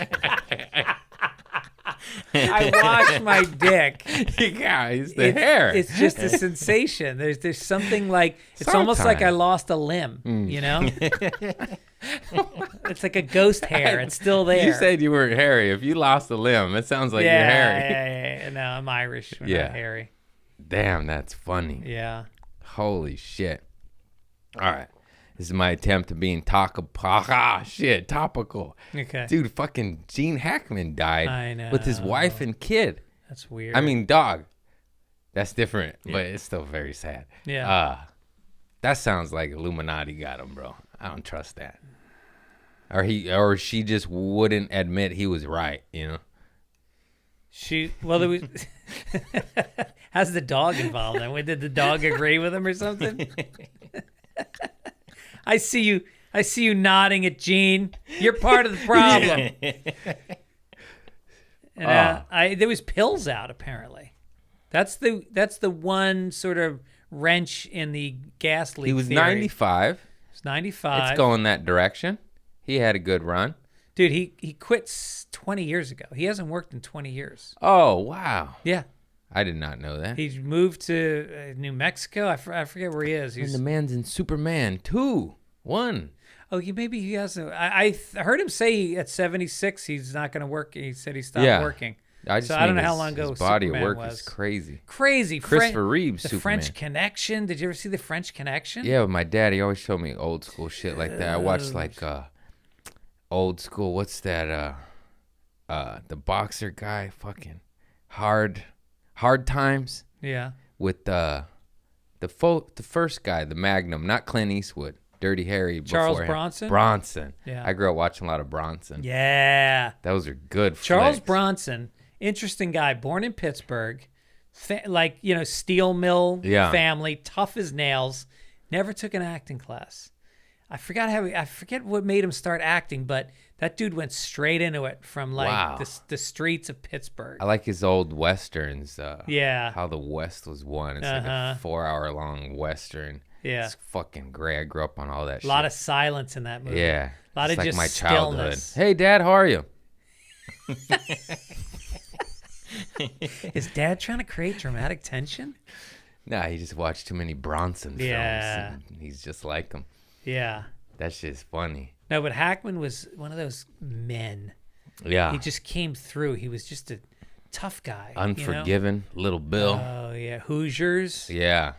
I wash my dick. Yeah, it's the hair. It's just a sensation. There's something like it's almost like I lost a limb. You know, it's like a ghost hair. It's still there. You said you were hairy. If you lost a limb, it sounds like you're hairy. Yeah. No, I'm Irish. We're Yeah. not hairy. Damn, that's funny. Yeah. Holy shit. All right. This is my attempt at being topical. Okay. Dude, fucking Gene Hackman died I know. with his wife and kid. That's weird. I mean, dog. That's different, but it's still very sad. Yeah. That sounds like Illuminati got him, bro. I don't trust that. Or she just wouldn't admit he was right, you know? There was. How's the dog involved? Did the dog agree with him or something? I see you nodding at Gene. You're part of the problem. And there was pills out apparently. That's the one sort of wrench in the gas leak. He was theory. 95. He's 95. It's going that direction. He had a good run. Dude, he quit 20 years ago. He hasn't worked in 20 years. Oh, wow. Yeah. I did not know that. He's moved to New Mexico. I forget where he is. And the man's in Superman 2, 1. Oh, maybe he hasn't. I heard him say at 76 he's not going to work. He said he stopped working. I don't know how long ago his body Superman of work was. is crazy. Crazy. Christopher Reeves, the Superman. French Connection. Did you ever see the French Connection? Yeah, with my dad, he always showed me old school shit like that. I watched like old school. What's that? The boxer guy, fucking Hard Times. Yeah. With the first guy, the Magnum, not Clint Eastwood, Dirty Harry. Charles before him. Bronson? Bronson. Yeah. I grew up watching a lot of Bronson. Yeah. Those are good. Charles flicks. Bronson, interesting guy, born in Pittsburgh, steel mill family, tough as nails, never took an acting class. I forget what made him start acting, but that dude went straight into it from the streets of Pittsburgh. I like his old westerns. Yeah. How the West was won. It's like a 4-hour-long western. Yeah. It's fucking great. I grew up on all that shit. A lot of silence in that movie. Yeah. A lot It's of like just my childhood. stillness. Hey, Dad, how are you? Is Dad trying to create dramatic tension? Nah, he just watched too many Bronson films. Yeah. And he's just like him. Yeah. That shit's funny. No, but Hackman was one of those men. Yeah. He just came through. He was just a tough guy. Unforgiven, Little Bill. Oh, yeah. Hoosiers. Yeah.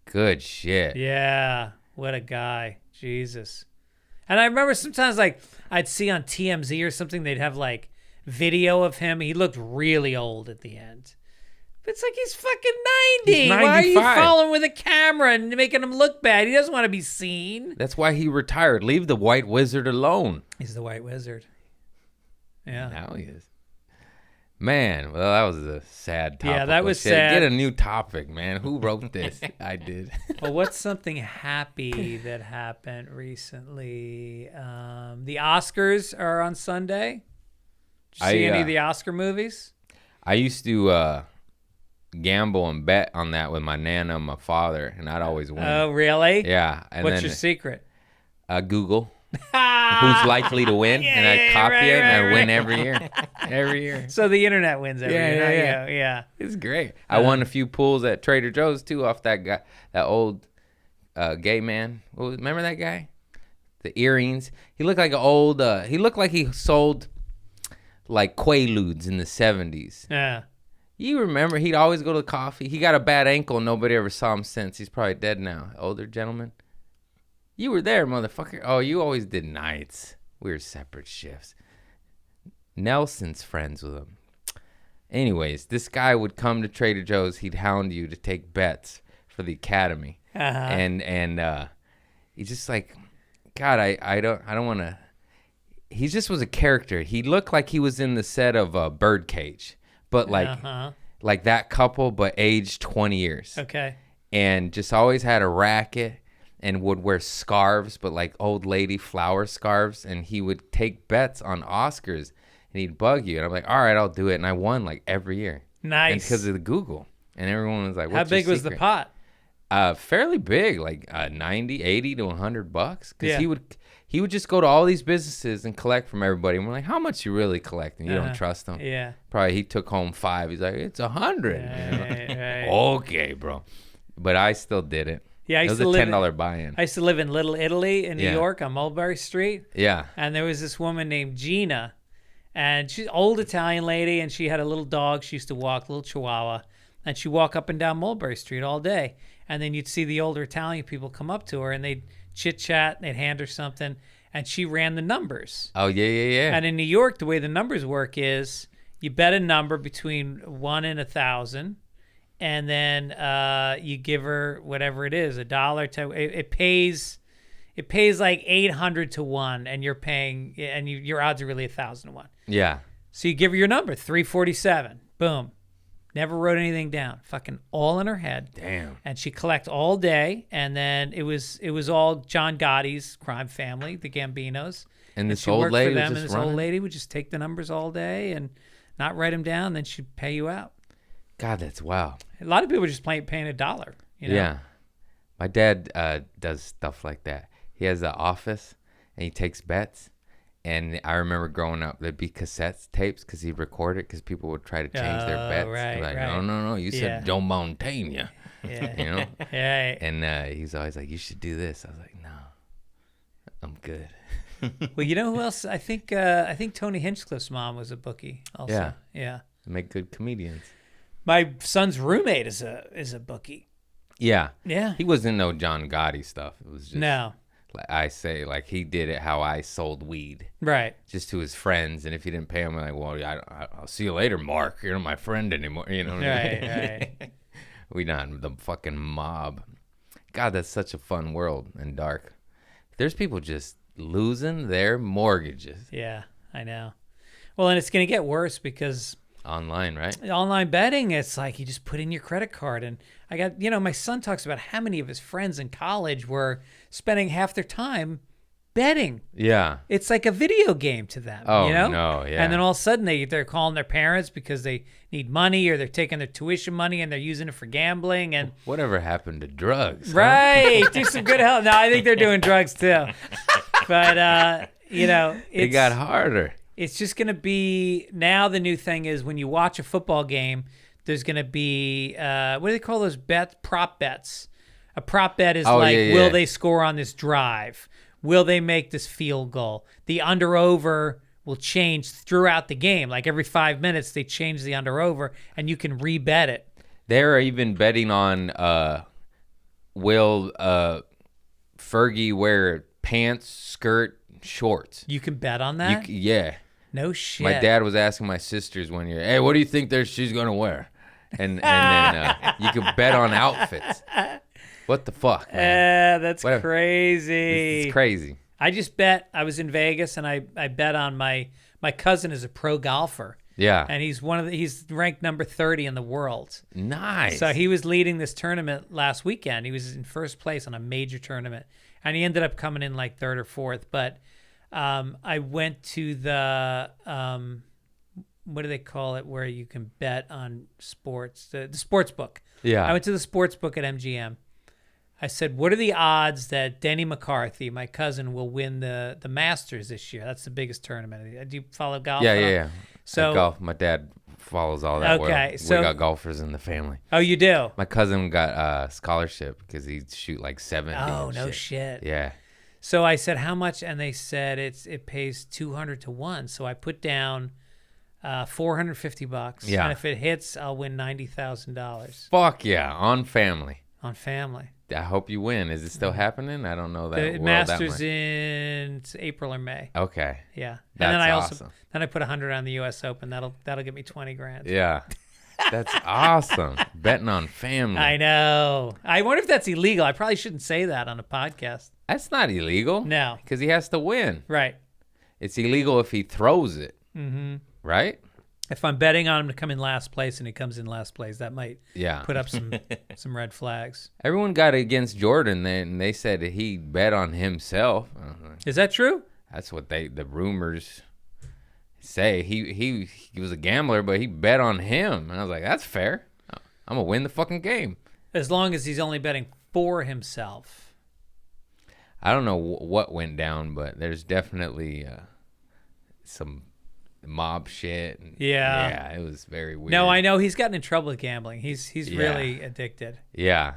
Good shit. Yeah. What a guy. Jesus. And I remember sometimes I'd see on TMZ or something, they'd have video of him. He looked really old at the end. But it's like he's fucking 90. He's Why are you 95. following with a camera and making him look bad? He doesn't want to be seen. That's why he retired. Leave the White Wizard alone. He's the White Wizard. Yeah. Now he is. Man, well, that was a sad topic. Yeah, that was shit. sad. Get a new topic, man. Who wrote this? I did. Well, what's something happy that happened recently? The Oscars are on Sunday. Did you see any of the Oscar movies? I used to gamble and bet on that with my nana and my father, and I'd always win. Oh, really? Yeah. And What's then, your secret? Google. who's likely to win, and I copy it, and I win every year. Every year. So the internet wins every year. Yeah. It's great. I won a few pools at Trader Joe's too off that guy, that old gay man. Remember that guy? The earrings. He looked like an old. He looked like he sold like Quaaludes in the 70s. Yeah. You remember? He'd always go to the coffee. He got a bad ankle. Nobody ever saw him since. He's probably dead now. Older gentleman. You were there, motherfucker. Oh, you always did nights. We were separate shifts. Nelson's friends with him. Anyways, this guy would come to Trader Joe's. He'd hound you to take bets for the academy. And he's just like, God, I don't want to. He just was a character. He looked like he was in the set of Birdcage, but like that couple, but aged 20 years. Okay. And just always had a racket and would wear scarves, but like old lady flower scarves. And he would take bets on Oscars and he'd bug you. And I'm like, all right, I'll do it. And I won like every year. Nice. And because of the Google. And everyone was like, what's how big was the pot? Fairly big, like 90, 80 to $100. Because he would just go to all these businesses and collect from everybody. And we're like, how much you really collecting? You don't trust him. Yeah. Probably he took home 5. He's like, it's 100. Right. Okay, bro. But I still did it. Yeah, it was a $10 buy-in. I used to live in Little Italy in New York on Mulberry Street. Yeah. And there was this woman named Gina, and she's an old Italian lady, and she had a little dog. She used to walk, a little Chihuahua, and she'd walk up and down Mulberry Street all day. And then you'd see the older Italian people come up to her, and they'd chit-chat, and they'd hand her something, and she ran the numbers. Oh, yeah. And in New York, the way the numbers work is you bet a number between 1 and 1,000, and then you give her whatever it is, $1 to it pays like 800 to 1, and you're paying, and your odds are really 1,000 to 1. Yeah. So you give her your number, 347. Boom. Never wrote anything down. Fucking all in her head. Damn. And she collect all day, and then it was all John Gotti's crime family, the Gambinos. And this she old worked lady for them, was and just this running? old lady would just take the numbers all day and not write them down, then she'd pay you out. God, that's wow. A lot of people are just paying $1. You know? Yeah. My dad does stuff like that. He has an office, and he takes bets. And I remember growing up, there'd be cassette tapes because he'd record it because people would try to change their bets. Right, like, right. no, you said Joe Montana. Yeah. You know? Yeah. And he's always like, you should do this. I was like, no, I'm good. Well, you know who else? I think Tony Hinchcliffe's mom was a bookie also. Yeah. Make good comedians. My son's roommate is a bookie. Yeah. Yeah. He wasn't no John Gotti stuff. It was just, No. like I say, like he did it how I sold weed. Right. Just to his friends. And if he didn't pay him, I'm like, well, I'll see you later, Mark. You're not my friend anymore. You know what I mean? Right. We not the fucking mob. God, that's such a fun world and dark. There's people just losing their mortgages. Yeah, I know. Well, and it's going to get worse because Online, right? online betting, it's like you just put in your credit card. And I got, my son talks about how many of his friends in college were spending half their time betting. Yeah. It's like a video game to them. Oh, you know? no, yeah. And then all of a sudden they're calling their parents because they need money, or they're taking their tuition money and they're using it for gambling. And Whatever happened to drugs? Huh? right, do some good help. No, I think they're doing drugs too. But It got harder. It's just going to be, now the new thing is when you watch a football game, there's going to be, what do they call those bets? Prop bets. A prop bet is will they score on this drive? Will they make this field goal? The under-over will change throughout the game. Like every 5 minutes, they change the under-over, and you can re-bet it. They're even betting on will Fergie wear pants, skirt, shorts. You can bet on that? Yeah. No shit. My dad was asking my sisters one year, hey, what do you think she's going to wear? And then you could bet on outfits. What the fuck, man? That's Whatever. crazy. It's crazy. I just bet. I was in Vegas, and I bet on my cousin is a pro golfer. Yeah. And he's he's ranked number 30 in the world. Nice. So he was leading this tournament last weekend. He was in first place on a major tournament, and he ended up coming in like third or fourth. But I went to the what do they call it, where you can bet on sports? The sports book. Yeah. I went to the sports book at MGM. I said, what are the odds that Denny McCarthy, my cousin, will win the Masters this year? That's the biggest tournament. Do you follow golf? Yeah. So golf. My dad follows all that. Okay, We so got golfers in the family. Oh, you do? My cousin got a scholarship because he shoot like 70. Oh, and no shit. Yeah. So I said, how much? And they said it pays 200 to 1. So I put down $450. Yeah. And if it hits, I'll win $90,000 Fuck yeah, on family. on family. I hope you win. Is it still happening? I don't know that. The world Masters that much. in April or May. Okay. Yeah. That's And then I awesome. then I put 100 on the US Open. That'll get me 20 grand. Yeah. That's awesome. Betting on family. I know. I wonder if that's illegal. I probably shouldn't say that on a podcast. That's not illegal. No. Because he has to win. Right. It's illegal if he throws it. Mm-hmm. Right? If I'm betting on him to come in last place and he comes in last place, that might put up some red flags. Everyone got against Jordan, and they said that he bet on himself. Is that true? That's what the rumors say. He was a gambler, but he bet on him. And I was like, that's fair. I'm going to win the fucking game. As long as he's only betting for himself. I don't know what went down, but there's definitely some mob shit. Yeah, it was very weird. No, I know he's gotten in trouble with gambling. He's really addicted. Yeah.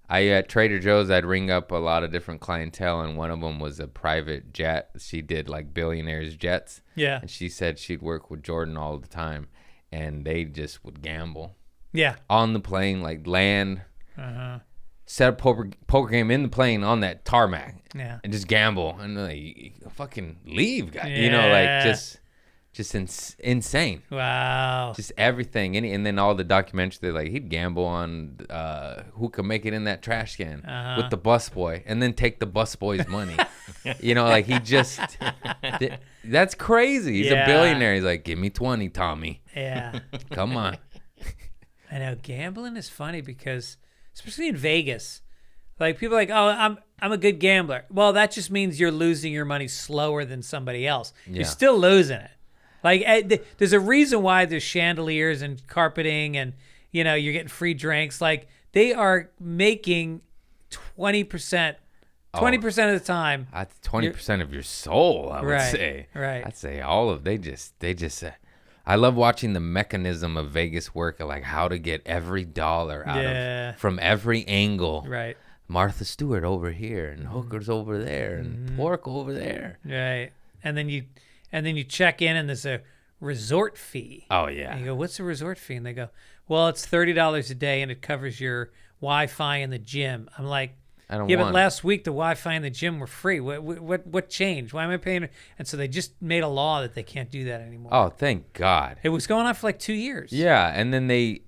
At Trader Joe's, I'd ring up a lot of different clientele, and one of them was a private jet. She did like billionaires' jets. Yeah. And she said she'd work with Jordan all the time, and they just would gamble. Yeah. On the plane, like land. Uh-huh. Set up poker game in the plane on that tarmac. Yeah. And just gamble. And like, fucking leave, guy. Yeah. You know, like just insane. Wow. Just everything. And then all the documentaries, they're like, he'd gamble on who could make it in that trash can with the busboy and then take the busboy's money. You know, like he just, that's crazy. He's a billionaire. He's like, give me 20, Tommy. Yeah. Come on. I know. Gambling is funny because, especially in Vegas, like people are like, oh, I'm a good gambler. Well, that just means you're losing your money slower than somebody else. Yeah. You're still losing it. Like, there's a reason why there's chandeliers and carpeting and, you know, you're getting free drinks. Like, they are making 20% of the time. That's 20% of your soul, I would say. Right. I'd say all of they just I love watching the mechanism of Vegas work, like how to get every dollar out of from every angle. Right. Martha Stewart over here and hookers over there and pork over there. Right. And then you check in and there's a resort fee. Oh, yeah. And you go, what's the resort fee? And they go, well, it's $30 a day and it covers your Wi-Fi in the gym. I'm like, but last week the Wi-Fi in the gym were free. What changed? Why am I paying? And so they just made a law that they can't do that anymore. Oh, thank God. It was going on for like 2 years. Yeah, and then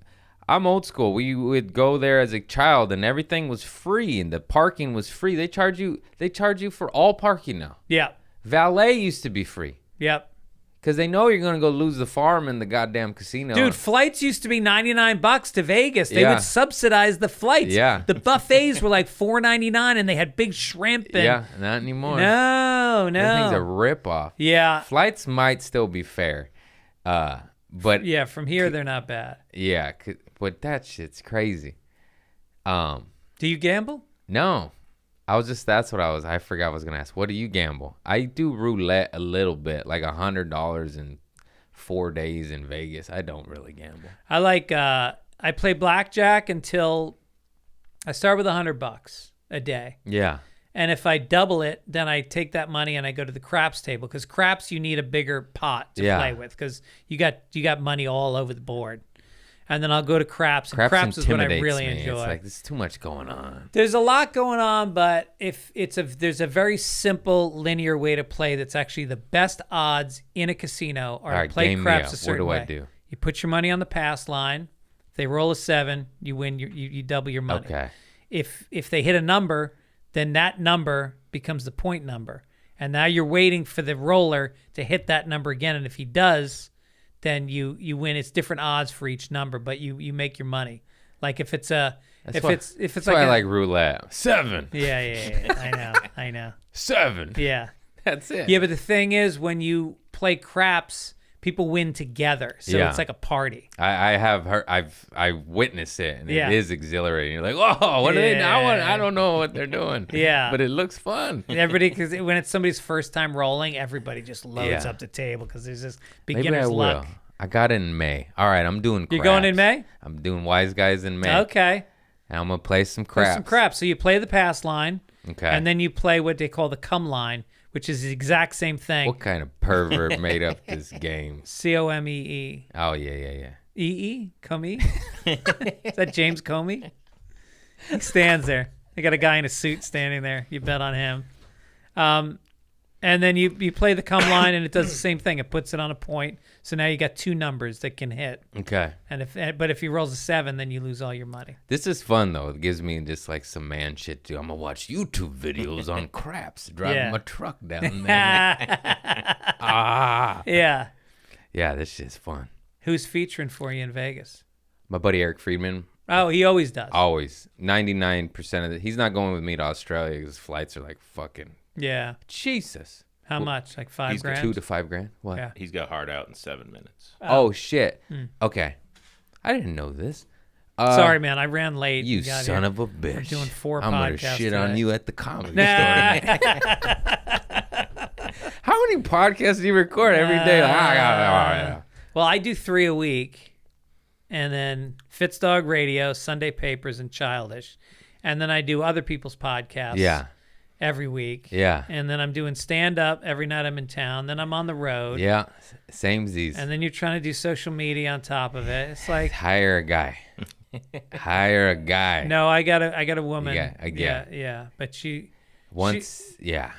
I'm old school. We would go there as a child and everything was free and the parking was free. They charge you for all parking now. Yeah. Valet used to be free. Yep. Because they know you're going to go lose the farm in the goddamn casino. Dude, flights used to be $99 to Vegas. They would subsidize the flights. Yeah. The buffets were like $4.99 and they had big shrimp. And not anymore. No. Everything's a ripoff. Yeah. Flights might still be fair. But yeah, from here, they're not bad. Yeah, but that shit's crazy. Do you gamble? No. I forgot I was going to ask. What do you gamble? I do roulette a little bit, like $100 in 4 days in Vegas. I don't really gamble. I play blackjack until I start with $100 a day. Yeah. And if I double it, then I take that money and I go to the craps table because craps, you need a bigger pot to play with because you got money all over the board. And then I'll go to craps. And craps is what I really enjoy. It's like there's too much going on. There's a lot going on, but there's a very simple linear way to play that's actually the best odds in a casino are to play craps a certain way. What do I do? You put your money on the pass line. If they roll a 7, you win. You double your money. Okay. If they hit a number, then that number becomes the point number, and now you're waiting for the roller to hit that number again. And if he does, then you win. It's different odds for each number, but you make your money. Like if it's a that's why I like roulette. 7. Yeah. I know. 7. Yeah. That's it. Yeah, but the thing is, when you play craps, people win together. So Yeah. it's like a party. I have heard, I've witnessed it, and Yeah. it is exhilarating. You're like, oh, what are they? I don't know what they're doing. Yeah. but it looks fun. Everybody, because when it's somebody's first time rolling, everybody just loads Yeah. up the table because there's this Maybe I beginner's will. luck. I got it in May. All right, I'm doing. You're going in craps. May? I'm doing Wise Guys in May. Okay. And I'm gonna play some Play craps. some craps. So you play the pass line, Okay. and then you play what they call the come line, which is the exact same thing. What kind of pervert made up this game? Comee. Oh yeah. E-E? Comey? Is that James Comey? He stands there. They got a guy in a suit standing there. You bet on him. And then you play the come line, and it does the same thing. It puts it on a point. So now you got two numbers that can hit. Okay. And if he rolls a 7, then you lose all your money. This is fun though. It gives me just like some man shit too. I'm gonna watch YouTube videos on craps, driving my truck down there. Yeah. Yeah, this shit's fun. Who's featuring for you in Vegas? My buddy Eric Friedman. Oh, he always does. Always. 99% of it. He's not going with me to Australia because flights are like fucking Yeah. Jesus. How much? Like $5 grand? $2 to $5 grand. What? Yeah. He's got hard out in 7 minutes. Oh shit. Okay. I didn't know this. Sorry, man. I ran late. You Got son here. of a bitch. We're doing 4 I'm gonna podcasts shit on today. you at the comedy Nah. store. How many podcasts do you record every day? Well, I do 3 a week, and then Fitzdog Radio, Sunday Papers, and Childish, and then I do other people's podcasts. Yeah. Every week. Yeah. And then I'm doing stand up every night I'm in town. Then I'm on the road. Yeah. Same Z's. And then you're trying to do social media on top of it. It's like Hire a guy. Hire a guy. no, I got a woman. Yeah. Yeah. But Yeah.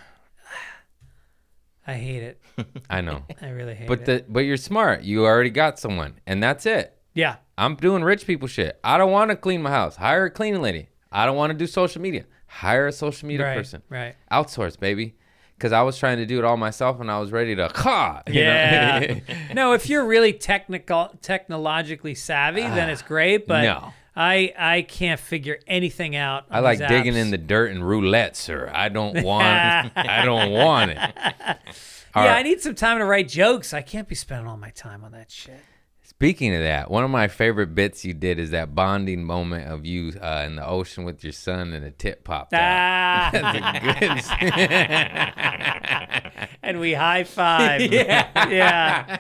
I hate it. I know. I really hate But it. but you're smart. You already got someone, and that's it. Yeah. I'm doing rich people shit. I don't want to clean my house. Hire a cleaning lady. I don't want to do social media. Hire a social media person. Right. Outsource, baby. Because I was trying to do it all myself, and I was ready to Yeah. No, if you're really technologically savvy, then it's great. But No. I can't figure anything out. I like digging in the dirt and roulette, sir. I don't want. I don't want it. Yeah, I need some time to write jokes. I can't be spending all my time on that shit. Speaking of that, one of my favorite bits you did is that bonding moment of you in the ocean with your son and a tip popped out. That's a good. And we high five. Yeah.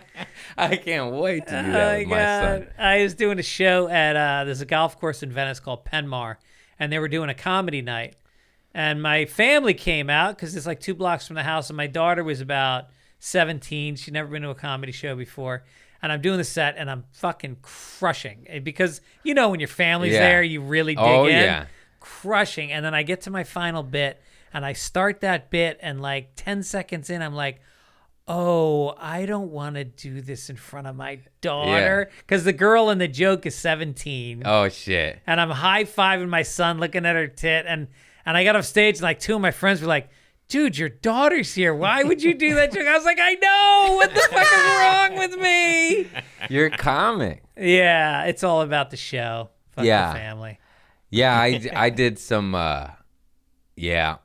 I can't wait to do that with my son. I was doing a show at there's a golf course in Venice called Penmar, and they were doing a comedy night. And my family came out because it's like 2 blocks from the house, and my daughter was about 17. She'd never been to a comedy show before. And I'm doing the set, and I'm fucking crushing. Because, you know, when your family's there, you really dig in. Yeah. Crushing. And then I get to my final bit, and I start that bit, and like 10 seconds in, I'm like, oh, I don't want to do this in front of my daughter. Because the girl in the joke is 17. Oh, shit. And I'm high-fiving my son, looking at her tit. And I got off stage, and like 2 of my friends were like, dude, your daughter's here. Why would you do that joke? I was like, I know. What the fuck is wrong with me? You're a comic. Yeah, it's all about the show. Fuck the family. Yeah, I did some. Yeah.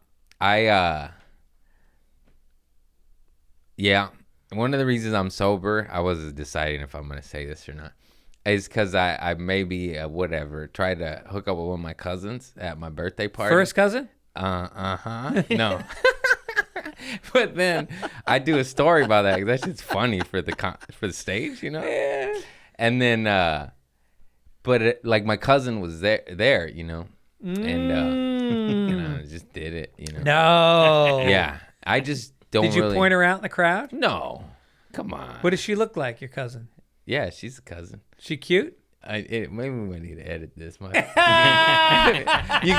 One of the reasons I'm sober, I wasn't deciding if I'm gonna say this or not, is because I maybe tried to hook up with one of my cousins at my birthday party. First cousin? No. But then I do a story about that because that shit's funny for the stage, you know. Yeah. And then, like my cousin was there, you know, and I just did it, you know. No. Yeah, I just don't. Did you point her out in the crowd? No, come on. What does she look like, your cousin? Yeah, she's a cousin. She cute? Maybe we need to edit this much. You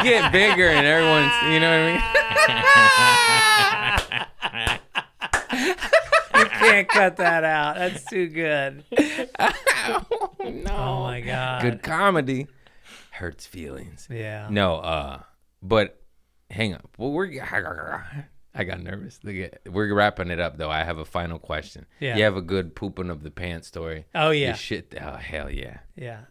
get bigger and everyone's, you know what I mean? You can't cut that out. That's too good. No. Oh my God. Good comedy hurts feelings. Yeah. No, but hang on. Well, I got nervous. We're wrapping it up though. I have a final question. Yeah. You have a good pooping of the pants story. Oh yeah. Your shit. Oh hell yeah. Yeah.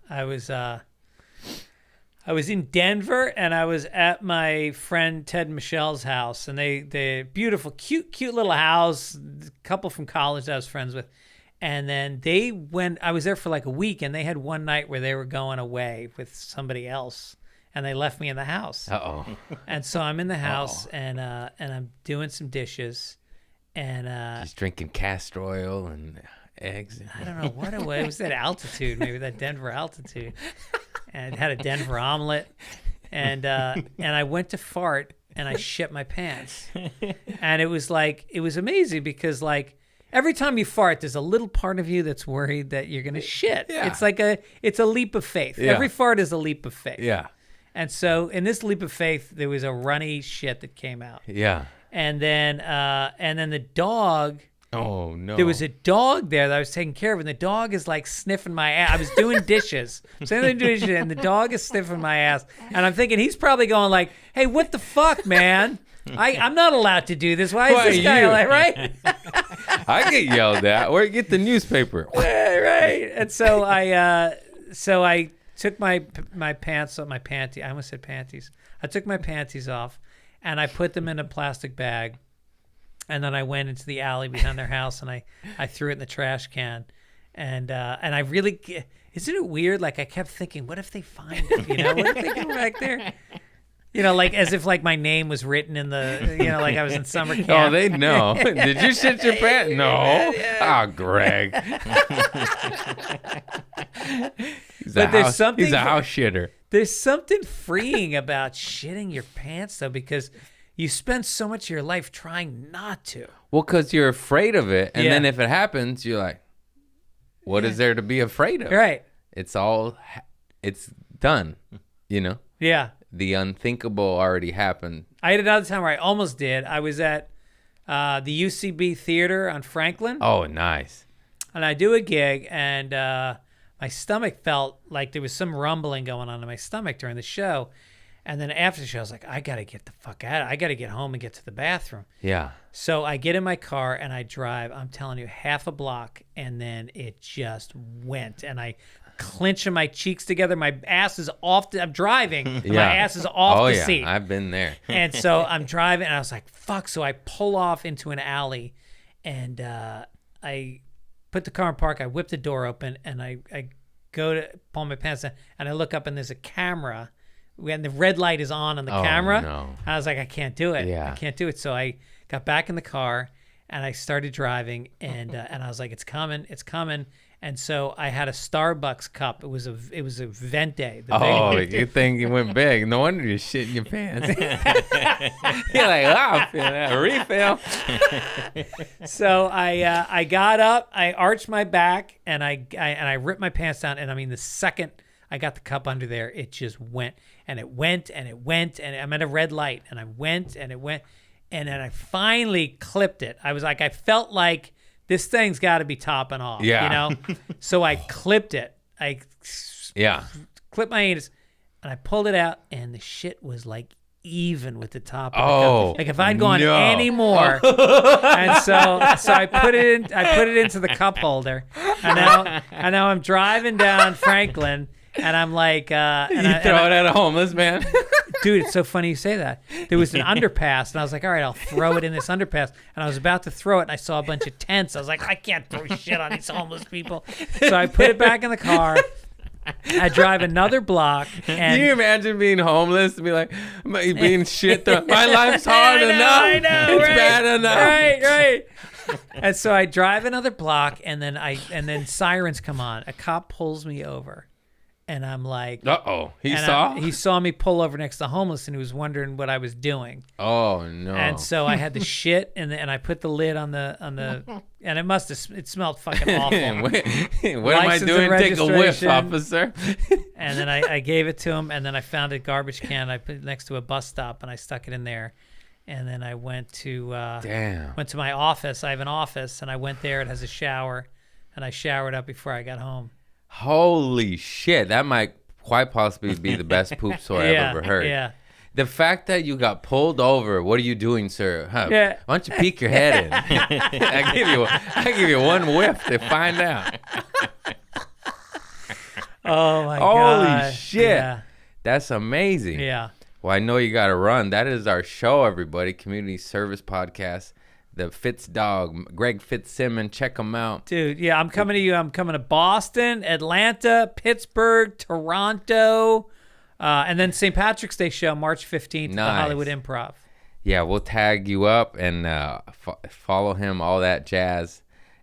I was in Denver, and I was at my friend Ted and Michelle's house, and they beautiful, cute little house, a couple from college that I was friends with. And then I was there for like a week, and they had one night where they were going away with somebody else, and they left me in the house. Uh-oh. And so I'm in the house, and I'm doing some dishes, and Just drinking castor oil and eggs. I don't know what it was. It was that altitude, maybe that Denver altitude. And it had a Denver omelet, and I went to fart, and I shit my pants. And it was amazing because like every time you fart, there's a little part of you that's worried that you're gonna shit. Yeah. It's a leap of faith. Yeah. Every fart is a leap of faith. Yeah. And so in this leap of faith, there was a runny shit that came out. Yeah. And then the dog. Oh no. There was a dog there that I was taking care of, and the dog is like sniffing my ass. I was doing dishes, and the dog is sniffing my ass, and I'm thinking he's probably going like, "Hey, what the fuck, man? I'm not allowed to do this. Why is this guy you? like right?" I get yelled at. Where get the newspaper? Right. And so I took my pants off, my panty. I almost said panties. I took my panties off, and I put them in a plastic bag. And then I went into the alley behind their house, and I threw it in the trash can, and I really, isn't it weird? Like I kept thinking, what if they find it? You know, what if they go back there? You know, like as if like my name was written in the, you know, like I was in summer camp. Oh, they know. Did you shit your pants? No. Yeah. Oh, Greg. He's But there's something He's a house shitter. There's something freeing about shitting your pants though, because you spend so much of your life trying not to. Well, because you're afraid of it. And Yeah. then if it happens, you're like, what is there to be afraid of? Right. It's done, you know? Yeah. The unthinkable already happened. I had another time where I almost did. I was at the UCB Theater on Franklin. Oh, nice. And I do a gig, and my stomach felt like there was some rumbling going on in my stomach during the show. And then after the show, I was like, I got to get the fuck out. I got to get home and get to the bathroom. Yeah. So I get in my car and I drive, I'm telling you, half a block, and then it just went. And I clenching my cheeks together. My ass is off. I'm driving. And Yeah. my ass is off the seat. I've been there. And so I'm driving, and I was like, fuck. So I pull off into an alley, and I put the car in park. I whip the door open, and I go to pull my pants down, and I look up, and there's a camera. And the red light is on the camera. No. I was like, I can't do it. Yeah. I can't do it. So I got back in the car, and I started driving, and I was like, it's coming. And so I had a Starbucks cup. It was a Vente. You think you went big. No wonder you're shitting your pants. You're like, I feel that refill. So I got up, I arched my back, and I ripped my pants down. And I mean, the second I got the cup under there, it just went, and it went, and it went, and I'm at a red light, and I went, and it went, and then I finally clipped it. I was like, I felt like this thing's got to be topping off, Yeah. you know? So I clipped it. I clipped my anus, and I pulled it out, and the shit was like even with the top of the cup. Like if I'd gone any more. And so I put it into the cup holder, and now I'm driving down Franklin, and I'm like, Throw it at a homeless man. dude, it's so funny you say that. There was an underpass, and I was like, all right, I'll throw it in this underpass. And I was about to throw it, and I saw a bunch of tents. I was like, I can't throw shit on these homeless people. So I put it back in the car. I drive another block. And Can you imagine being homeless and be like, being shit through? My life's hard enough. I know, it's right? bad enough. Right. And so I drive another block, and then sirens come on. A cop pulls me over. And I'm like, Uh-oh. He saw me pull over next to homeless, and he was wondering what I was doing. Oh, no. And so I had the shit, and I put the lid on the, and it smelled fucking awful. What am I License doing? and Take a whiff, registration. officer. And then I gave it to him, and then I found a garbage can I put it next to a bus stop, and I stuck it in there. And then I went to my office. I have an office, and I went there. It has a shower, and I showered up before I got home. Holy shit. That might quite possibly be the best poop story I've ever heard. Yeah. The fact that you got pulled over, what are you doing, sir? Huh, Yeah. Why don't you peek your head in? I give you one whiff to find out. Oh my god. Holy shit. Yeah. That's amazing. Yeah. Well, I know you got to run. That is our show, everybody. Community Service Podcast. the Fitz dog, Greg Fitzsimmons. Check him out. Dude, yeah, I'm coming to you. I'm coming to Boston, Atlanta, Pittsburgh, Toronto, and then St. Patrick's Day show, March 15th at the Hollywood Improv. Yeah, we'll tag you up and follow him, all that jazz.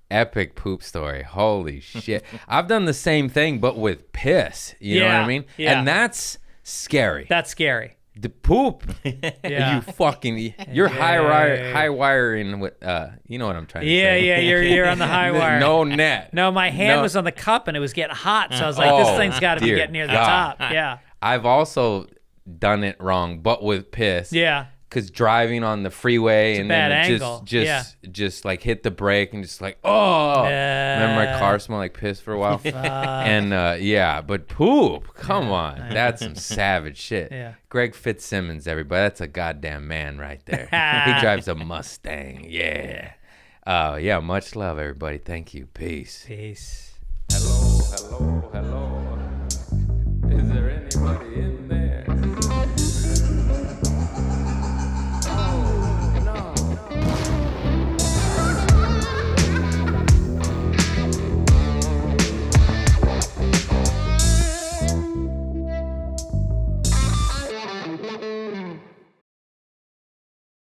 Epic poop story. Holy shit. I've done the same thing, but with piss. You know what I mean? Yeah. And that's scary. That's scary. The poop. Yeah. You fucking, you're high wiring with, you know what I'm trying to say. Yeah, you're on the high wire. No net. No, my hand was on the cup and it was getting hot, so I was like, this thing's got to be getting near the top. Yeah. I've also done it wrong, but with piss. Yeah. Because driving on the freeway and bad then angle. just like hit the brake and just like, oh. Remember my car smelled like piss for a while? And but poop, come on. That's some savage shit. Yeah. Greg Fitzsimmons, everybody. That's a goddamn man right there. He drives a Mustang. Yeah. Much love, everybody. Thank you. Peace. Peace. Hello. Is there anybody in